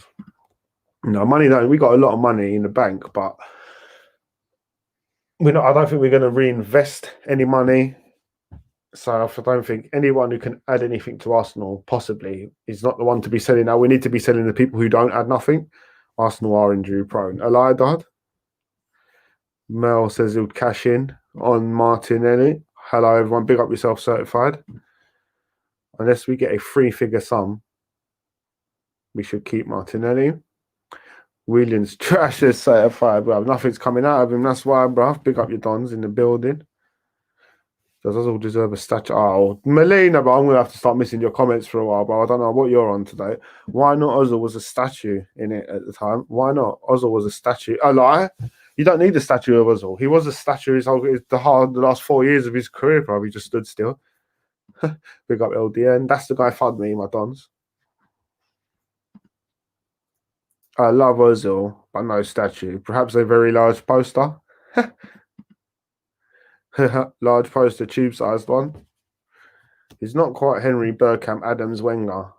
money. No, we got a lot of money in the bank, but we're not. I don't think we're going to reinvest any money. So I don't think anyone who can add anything to Arsenal possibly is not the one to be selling. Now we need to be selling the people who don't add nothing. Arsenal are injury prone. Eliadad. Mel says he'll cash in on Martinelli. Hello, everyone. Big up yourself, certified. Unless we get a three-figure sum, we should keep Martinelli. Williams, trash is certified, bro. Nothing's coming out of him. That's why, bro. Big up your dons in the building. Does Ozil deserve a statue? Oh, Melina, but I'm going to have to start missing your comments for a while, bro. I don't know what you're on today. Why not Ozil was a statue in it at the time? Why not? Ozil was a statue. A lie? You don't need a statue of Ozil. He was a statue the last 4 years of his career, bro. He just stood still. Big up LDN. That's the guy fund me, my dons. I love Ozil, but no statue. Perhaps a very large poster. Large poster, tube-sized one. He's not quite Henry Bergkamp, Adams, Wenger.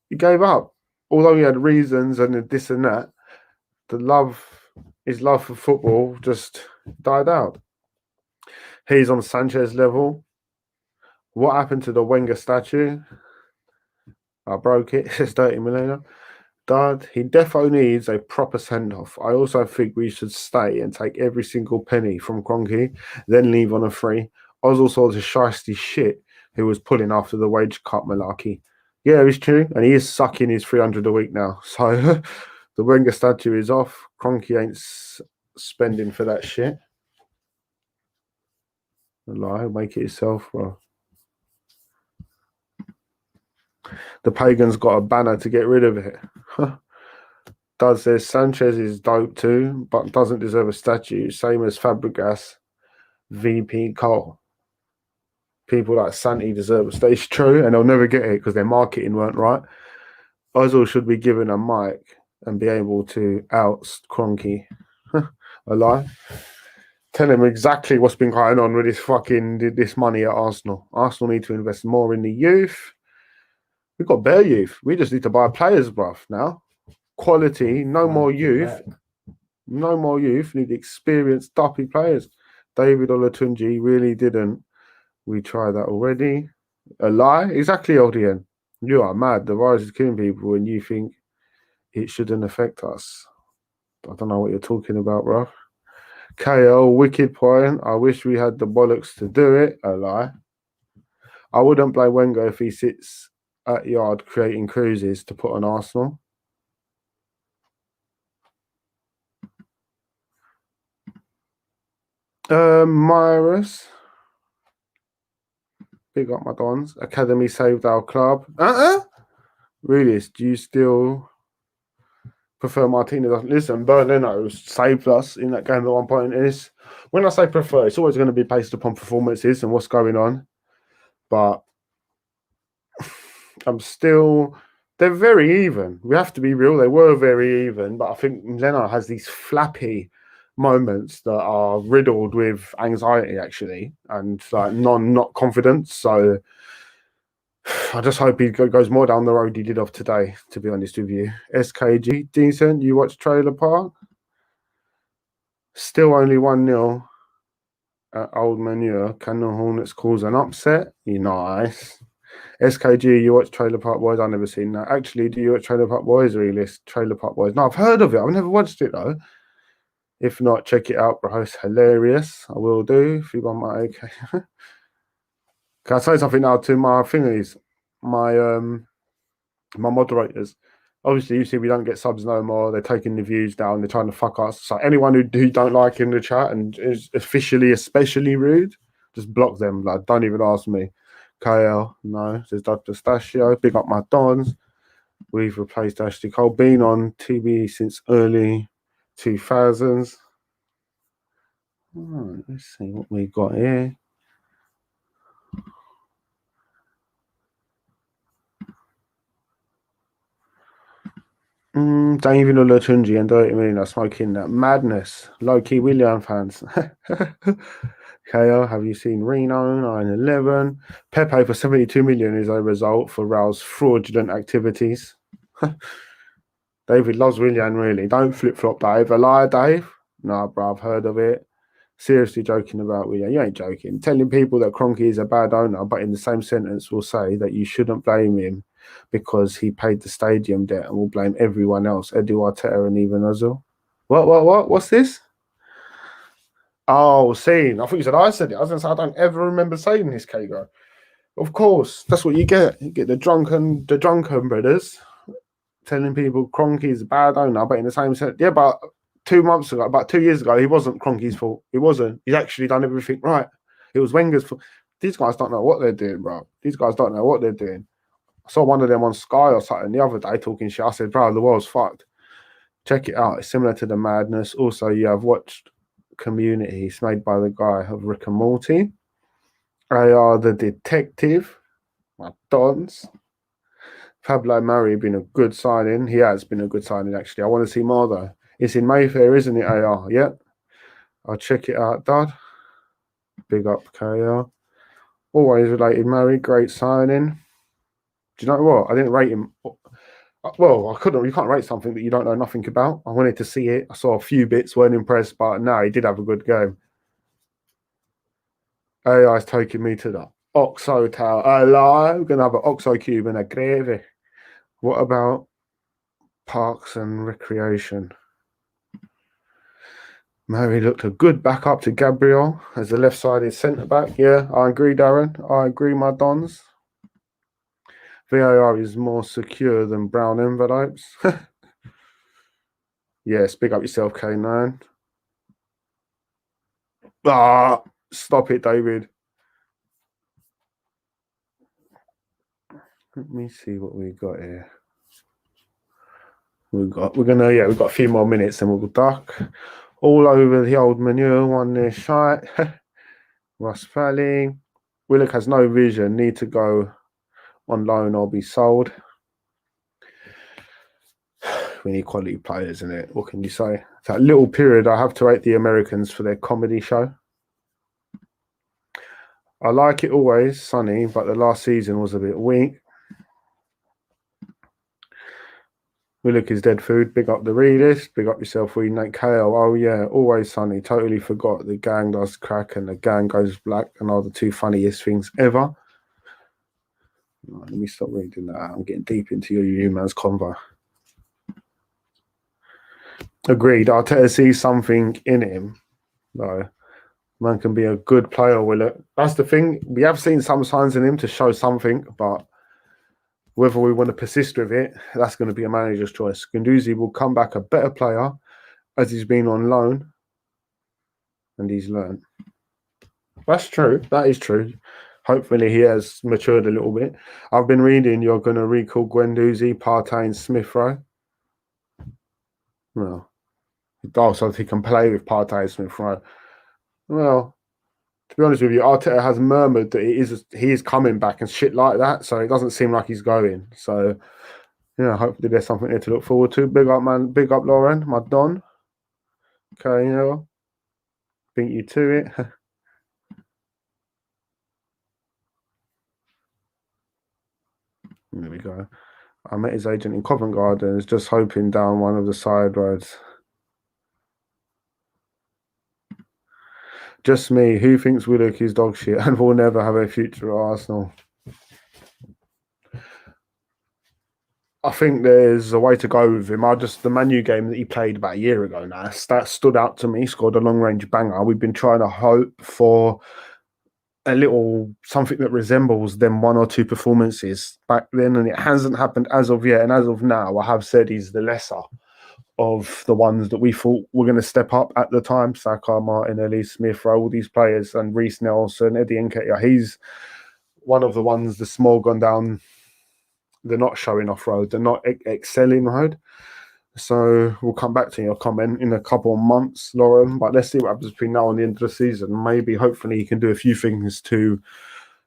He gave up. Although he had reasons and this and that, his love for football just died out. He's on Sanchez level. What happened to the Wenger statue? I broke it. It's 30 million. Dad, he defo needs a proper send-off. I also think we should stay and take every single penny from Kroenke, then leave on a free. Ozil saw the shiesty shit who was pulling after the wage cut malarkey. Yeah, it's true. And he is sucking his 300 a week now. So the Wenger statue is off. Kroenke ain't spending for that shit. A lie, make it yourself, bro. The Pagan's got a banner to get rid of it. Does says Sanchez is dope too, but doesn't deserve a statue. Same as Fabregas, VP Cole. People like Santi deserve a statue. It's true, and they'll never get it because their marketing weren't right. Ozil should be given a mic and be able to oust Kroenke. A lie. Tell him exactly what's been going on with this money at Arsenal. Arsenal need to invest more in the youth. We've got bare youth. We just need to buy players, bruv, now. Quality, no more youth. No more youth. Need experienced, duppy players. David Olatunji really didn't. We tried that already. A lie? Exactly, LDN. You are mad. The virus is killing people and you think it shouldn't affect us. I don't know what you're talking about, bro. KL, wicked point. I wish we had the bollocks to do it. A lie. I wouldn't blame Wenger if he sits at yard creating cruises to put on Arsenal. Myros. Big up my dons. Academy saved our club. Realist, do you still prefer Martinez? Listen, Bernino saved us in that game at one point. When I say prefer, it's always going to be based upon performances and what's going on. But they're very even. We have to be real. They were very even, but I think Leno has these flappy moments that are riddled with anxiety, actually, and like not confidence. So I just hope he goes more down the road he did of today, to be honest with you. SKG, decent. You watch Trailer Park? Still only 1-0 at Old Manure. Can the Hornets cause an upset? Nice. SKG, you watch Trailer Park Boys? I've never seen that. Actually, do you watch Trailer Park Boys? Realist Trailer Park Boys? No, I've heard of it. I've never watched it though. If not, check it out, bro. It's hilarious. I will do if you want my okay. Can I say something now to my thingies? My moderators. Obviously, you see, we don't get subs no more. They're taking the views down. They're trying to fuck us. So anyone who don't like in the chat and is officially especially rude, just block them. Like, don't even ask me. KL, no. Says Dr. Stachio. Big up my dons. We've replaced Ashley Cole. Been on TV since early 2000s. Let's see what we got here. David Olatunji and 30 million are smoking that madness. Low-key William fans. KO, have you seen Reno 9/11? Pepe for 72 million is a result for Raul's fraudulent activities. David loves William, really. Don't flip-flop, Dave. A liar, Dave? Nah, bro, I've heard of it. Seriously joking about William. You ain't joking. Telling people that Kroenke is a bad owner, but in the same sentence will say that you shouldn't blame him because he paid the stadium debt and will blame everyone else, Edu Arteta and even Ozil. What? What's this? Oh, saying. I thought you said I said it. I was going to say, I don't ever remember saying this, Kago. Of course, that's what you get. You get the drunken brothers telling people Kroenke is a bad owner, but in the same sense, yeah, but 2 months ago, about 2 years ago, he wasn't Kroenke's fault. It wasn't. He's actually done everything right. It was Wenger's fault. These guys don't know what they're doing, bro. These guys don't know what they're doing. I saw one of them on Sky or something the other day talking shit. I said, bro, the world's fucked. Check it out. It's similar to The Madness. Also, yeah, I've watched Community. It's made by the guy of Rick and Morty. AR the Detective. My dons. Pablo Mari been a good signing. He has been a good signing, actually. I want to see more, though. It's in Mayfair, isn't it, AR? Yeah. I'll check it out, Dad. Big up, KR. Always related Murray. Great signing. Do you know what? I didn't rate him. Well, I couldn't. You can't rate something that you don't know nothing about. I wanted to see it. I saw a few bits, weren't impressed, but no, he did have a good game. AI's taking me to the Oxo Tower. I lie. We're going to have an Oxo Cube and a gravy. What about Parks and Recreation? Murray looked a good backup to Gabriel as the left-sided centre-back. Yeah, I agree, Darren. I agree, my dons. VAR is more secure than brown envelopes. Yes, big up yourself, K9. Stop it, David. Let me see what we got here. We've got a few more minutes and we'll duck. All over the old manure, one near shite. Ross Valley. Willock has no vision, need to go on loan or be sold. We need quality players in it. What can you say? That little period I have to rate the Americans for their comedy show. I like it always, Sonny, but the last season was a bit weak. Willock is dead food. Big up the realist. Big up yourself, we Nate KO. Oh yeah, always sunny. Totally forgot the gang does crack and the gang goes black and are the two funniest things ever. Right, let me stop reading that out. I'm getting deep into your man's convo. Agreed. Arteta sees something in him, though. Man can be a good player, Willock. That's the thing. We have seen some signs in him to show something, but whether we want to persist with it, that's going to be a manager's choice. Guendouzi will come back a better player as he's been on loan and he's learned. That's true. That is true. Hopefully he has matured a little bit. I've been reading you're going to recall Guendouzi, Partey and Smith Rowe. Well, so he can play with Partey and Smith Rowe. Well, to be honest with you, Arteta has murmured that he is coming back and shit like that, so it doesn't seem like he's going. So, yeah, hopefully there's something there to look forward to. Big up, man. Big up, Lauren, my Don. Okay, you know, beat you to it. There we go. I met his agent in Covent Garden, just hoping down one of the side roads. Just me. Who thinks Willock is dog shit and will never have a future at Arsenal? I think there's a way to go with him. The Man U game that he played about a year ago now, that stood out to me. Scored a long-range banger. We've been trying to hope for a little something that resembles them one or two performances back then, and it hasn't happened as of yet. And as of now, I have said he's the lesser of the ones that we thought were going to step up at the time. Saka, Martinelli, Smith Rowe, all these players, and Reece Nelson, Eddie Nketiah. He's one of the ones the small gone down. They're not showing off road. They're not excelling road. So we'll come back to your comment in a couple of months, Lauren. But let's see what happens between now and the end of the season. Maybe, hopefully, he can do a few things to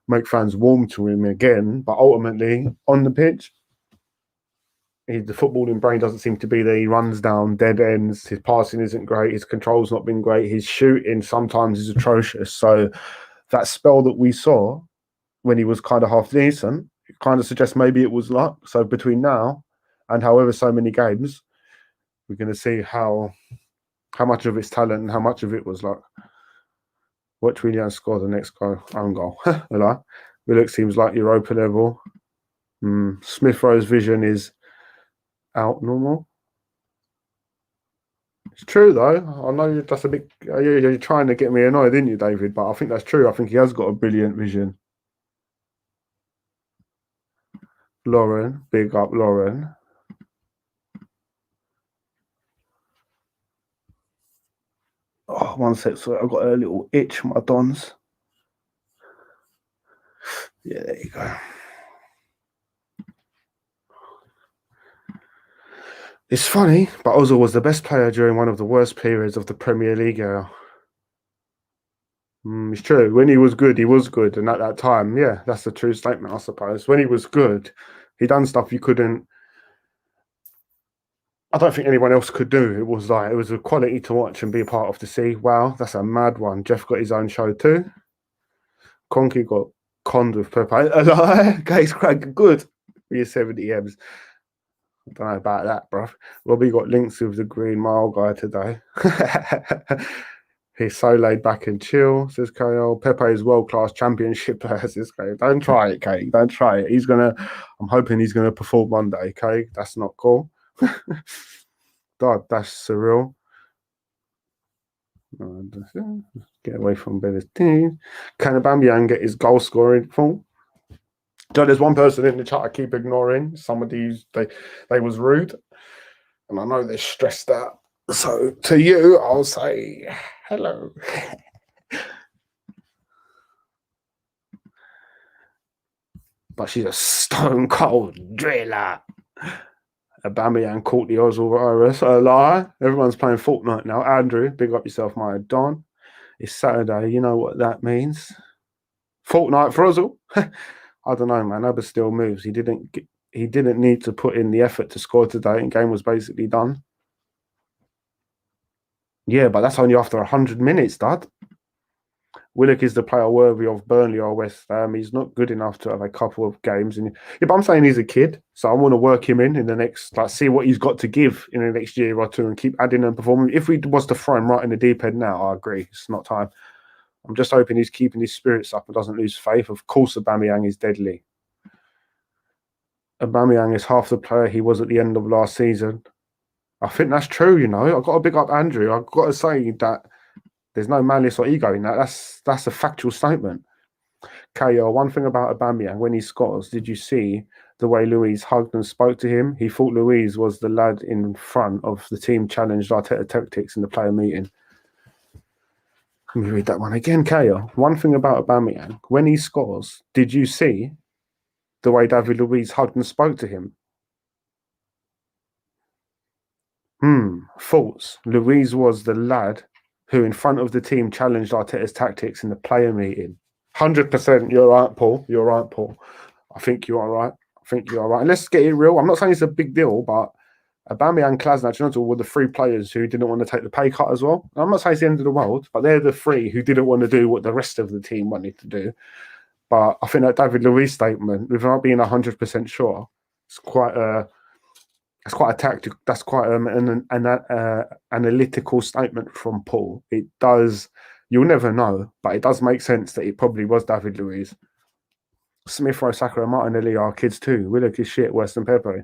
make fans warm to him again. But ultimately, on the pitch, the footballing brain doesn't seem to be there. He runs down dead ends. His passing isn't great. His control's not been great. His shooting sometimes is atrocious. So that spell that we saw when he was kind of half decent, it kind of suggests maybe it was luck. So between now and however so many games, we're going to see how much of it's talent and how much of it was luck. Watch Willian score the next own goal. Willock seems like Europa level. Smith Rowe's vision is out normal. It's true though. I know that's a bit. You're trying to get me annoyed, didn't you, David? But I think that's true. I think he has got a brilliant vision. Lauren, big up, Lauren. Oh, 1 sec. So I've got a little itch, my dons. Yeah, there you go. It's funny, but Ozil was the best player during one of the worst periods of the Premier League era. It's true. When he was good, and at that time, yeah, that's a true statement, I suppose. When he was good, he done stuff you couldn't. I don't think anyone else could do. It was a quality to watch and be a part of to see. Wow, that's a mad one. Jeff got his own show too. Conky got conned with Pepe. Case Craig, good for your 70 M's. I don't know about that, bruv. Robbie got links with the Green Mile guy today. He's so laid back and chill, says KL. Pepe is world-class championship player, says KL. Don't try it, Kay. Don't try it. I'm hoping he's going to perform one day, Kay. That's not cool. God, that's surreal. Get away from Billy's team. Can Aubameyang get his goal scoring full? So there's one person in the chat I keep ignoring. Somebody they was rude, and I know they're stressed out. So to you, I'll say hello. But she's a stone cold driller. Aubameyang caught the Ozil virus. A lie. Everyone's playing Fortnite now. Andrew, big up yourself, my Don. It's Saturday. You know what that means. Fortnite for Ozil. I don't know, man. Abba still moves. He didn't need to put in the effort to score today, and game was basically done. Yeah, but that's only after 100 minutes, Dad. Willock is the player worthy of Burnley or West Ham. He's not good enough to have a couple of games. And yeah, but I'm saying he's a kid, so I want to work him in the next, like, see what he's got to give in the next year or two, and keep adding and performing. If we was to throw him right in the deep end now, I agree, it's not time. I'm just hoping he's keeping his spirits up and doesn't lose faith. Of course, Aubameyang is deadly. Aubameyang is half the player he was at the end of last season. I think that's true. I've got to big up Andrew. I've got to say that there's no malice or ego in that. That's a factual statement. KO, one thing about Aubameyang, when he scores, did you see the way Louise hugged and spoke to him? He thought Louise was the lad in front of the team challenged Arteta tactics in the player meeting. Let me read that one again, KO. One thing about Aubameyang, when he scores, did you see the way David Luiz hugged and spoke to him? Thoughts. Luiz was the lad who in front of the team challenged Arteta's tactics in the player meeting. 100%. You're right, Paul. You're right, Paul. I think you are right. And let's get it real. I'm not saying it's a big deal, but Aubameyang, Kolasinac, and Ozil were the three players who didn't want to take the pay cut as well. I'm not saying it's the end of the world, but they're the three who didn't want to do what the rest of the team wanted to do. But I think that David Luiz statement, without being 100% sure, it's quite a tactic. That's quite an analytical statement from Paul. It does. You'll never know, but it does make sense that it probably was David Luiz. Smith Rowe, Saka, and Martinelli are kids too. Willock is shit worse than Pepe.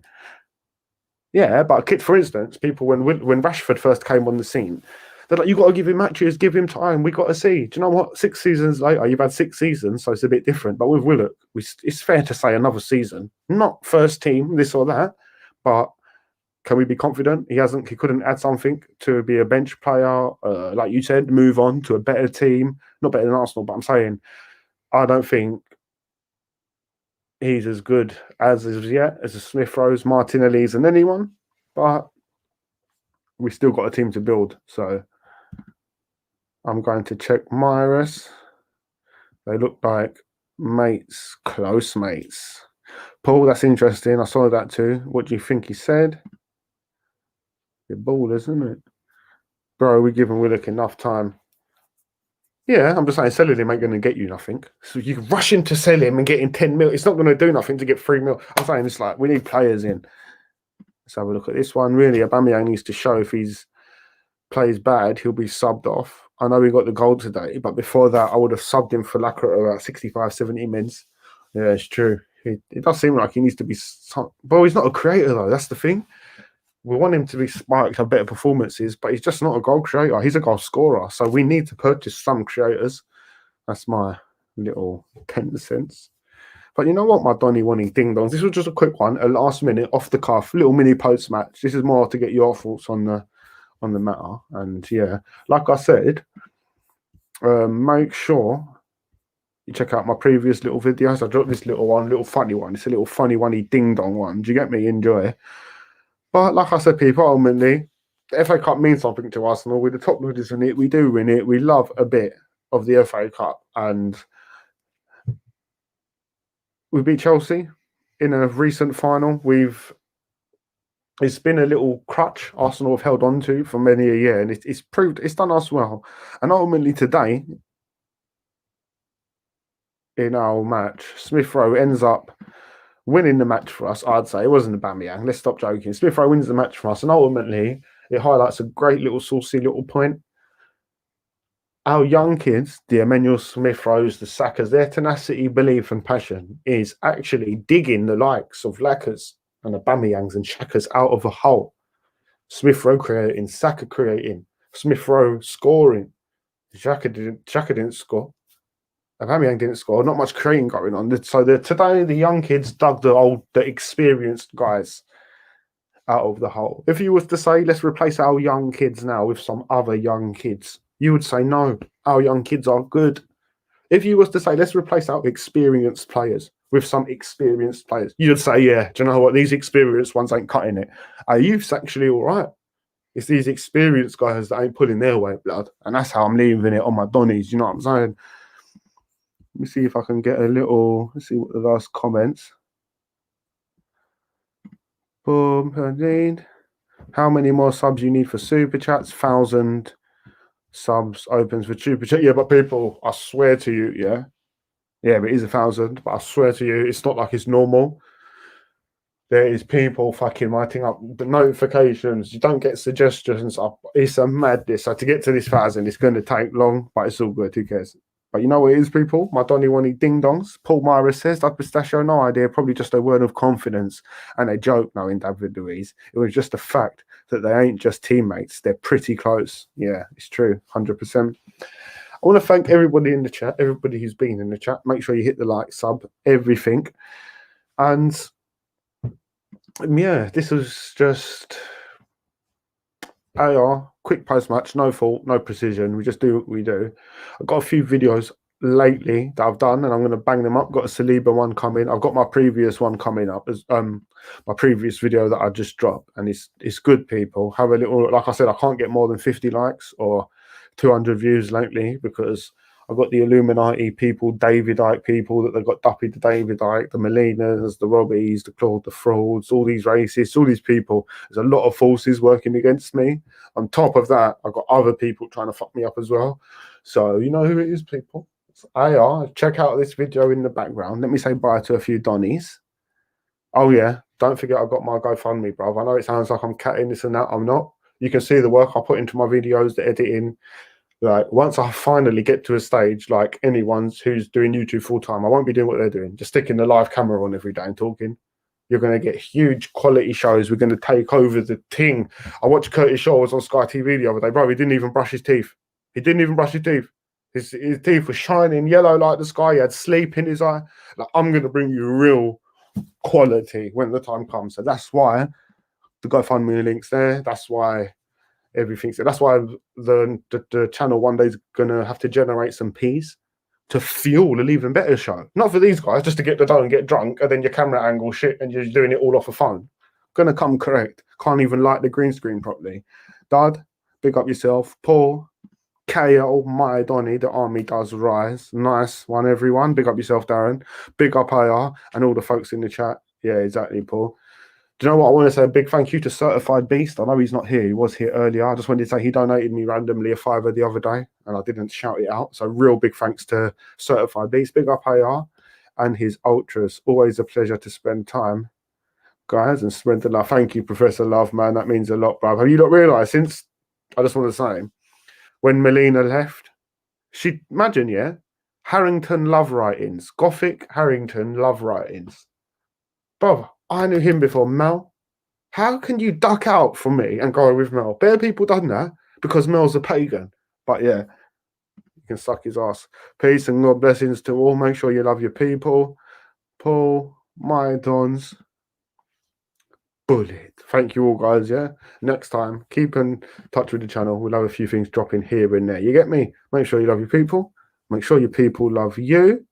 Yeah, but a kid, for instance, people when Rashford first came on the scene, they're like, you got to give him matches, give him time. We got to see. Do you know what? 6 seasons later, you've had 6 seasons, so it's a bit different. But with Willock, it's fair to say another season, not first team, this or that, but can we be confident he couldn't add something to be a bench player, like you said, move on to a better team, not better than Arsenal, but I'm saying I don't think he's as good as the Smith Rowes, Martinelli's, and anyone, but we still got a team to build. So I'm going to check Myris. They look like mates, close mates. Paul, that's interesting. I saw that too. What do you think he said? The ball, isn't it? Bro, we're giving Willock enough time. Yeah, I'm just saying selling him ain't going to get you nothing. So you can rush in to sell him and get in 10 mil. It's not going to do nothing to get 3 mil. I'm saying it's like we need players in. Let's have a look at this one. Really, Aubameyang needs to show if he's plays bad, he'll be subbed off. I know we got the goal today, but before that, I would have subbed him for Lacquer at about 65, 70 minutes. Yeah, it's true. It does seem like he needs to be... But he's not a creator, though. That's the thing. We want him to be spiked, have better performances, but he's just not a goal creator. He's a goal scorer. So we need to purchase some creators. That's my little 10 cents. But you know what, my Donny wanting ding dongs? This was just a quick one, a last minute, off the cuff, little mini post match. This is more to get your thoughts on the matter. And yeah, like I said, make sure you check out my previous little videos. I dropped this little funny one. It's a little funny one, ding dong one. Do you get me? Enjoy. But like I said, people, ultimately, the FA Cup means something to Arsenal. We're the top leaders in it. We do win it. We love a bit of the FA Cup. And we beat Chelsea in a recent final. It's been a little crutch Arsenal have held on to for many a year, and it's proved it's done us well. And ultimately today, in our match, Smith Rowe ends up winning the match for us. I'd say it wasn't Aubameyang. Let's stop joking. Smith Rowe wins the match for us, and ultimately it highlights a great little saucy little point. Our young kids, the Emmanuel Smith Rowes, the Sakas, their tenacity, belief, and passion is actually digging the likes of Lackers and Aubameyangs and Shakas out of a hole. Smith Rowe creating, Saka creating, Smith Rowe scoring. Xhaka didn't score. Aubameyang didn't score. Not much creating going on. So today the young kids dug the experienced guys out of the hole. If you was to say, let's replace our young kids now with some other young kids, you would say, no, our young kids are good. If you was to say, let's replace our experienced players with some experienced players, you'd say, yeah, do you know what? These experienced ones ain't cutting it. Our youth's actually all right. It's these experienced guys that ain't pulling their weight, blood. And that's how I'm leaving it on my Donnies. You know what I'm saying? Let me see if I can get a little... Let's see what the last comments. Boom. How many more subs you need for Super Chats? 1,000. subs opens for Super Chat. Yeah, but people, I swear to you, yeah, but it is 1,000. But I swear to you, it's not like it's normal. There is people fucking writing up the notifications. You don't get suggestions. It's a madness. So to get to this 1,000, it's going to take long, but it's all good. Who cares? But you know what it is, people? My Donny Wanny ding dongs. Paul Myra says that pistachio, no idea. Probably just a word of confidence and a joke knowing David Luiz. It was just a fact that they ain't just teammates. They're pretty close. Yeah, it's true. 100%. I want to thank everybody in the chat, everybody who's been in the chat. Make sure you hit the like, sub, everything. And yeah, this was just AR, quick post-match, no fault, no precision. We just do what we do. I've got a few videos lately that I've done, and I'm going to bang them up. Got a Saliba one coming. I've got my previous one coming up, as my previous video that I just dropped, and it's good, people. Have a little, like I said, I can't get more than 50 likes or 200 views lately because I've got the Illuminati people, David Icke people that they've got Duppy the David Icke, the Molinas, the Robbies, the Claude, the Frauds, all these racists, all these people. There's a lot of forces working against me. On top of that, I've got other people trying to fuck me up as well. So you know who it is, people. It's AR. Check out this video in the background. Let me say bye to a few Donnies. Oh yeah, don't forget I've got my GoFundMe, bruv. I know it sounds like I'm catting this and that. I'm not. You can see the work I put into my videos, the editing. Like once I finally get to a stage like anyone who's doing YouTube full time, I won't be doing what they're doing, just sticking the live camera on every day and talking. You're going to get huge quality shows. We're going to take over the thing. I watched Curtis Shaw was on Sky TV the other day, bro. He didn't even brush his teeth. He didn't even brush his teeth. His teeth were shining yellow like the sky. He had sleep in his eye. Like, I'm going to bring you real quality when the time comes. So that's why the GoFundMe link's there. That's why everything. So that's why the channel one day is gonna have to generate some peas to fuel an even better show. Not for these guys, just to get the dough and get drunk, and then your camera angle shit, and you're doing it all off a phone. Gonna come correct. Can't even light the green screen properly. Dad, big up yourself. Paul, KO, my Donny, the army does rise. Nice one, everyone. Big up yourself, Darren. Big up AR and all the folks in the chat. Yeah, exactly, Paul. Do you know what? I want to say a big thank you to Certified Beast. I know he's not here. He was here earlier. I just wanted to say he donated me randomly a £5 the other day, and I didn't shout it out. So real big thanks to Certified Beast. Big up AR and his ultras. Always a pleasure to spend time, guys, and spread the love. Thank you, Professor Love, man. That means a lot, bro. Have you not realised since, I just want to say, when Melina left, imagine, yeah, Harrington love writings. Gothic Harrington love writings. Bro, I knew him before Mel. How can you duck out from me and go with Mel? Bare people done that because Mel's a pagan. But yeah, you can suck his ass. Peace and God blessings to all. Make sure you love your people. Paul, my dons, bullet. Thank you all, guys. Yeah. Next time, keep in touch with the channel. We'll have a few things dropping here and there. You get me? Make sure you love your people. Make sure your people love you.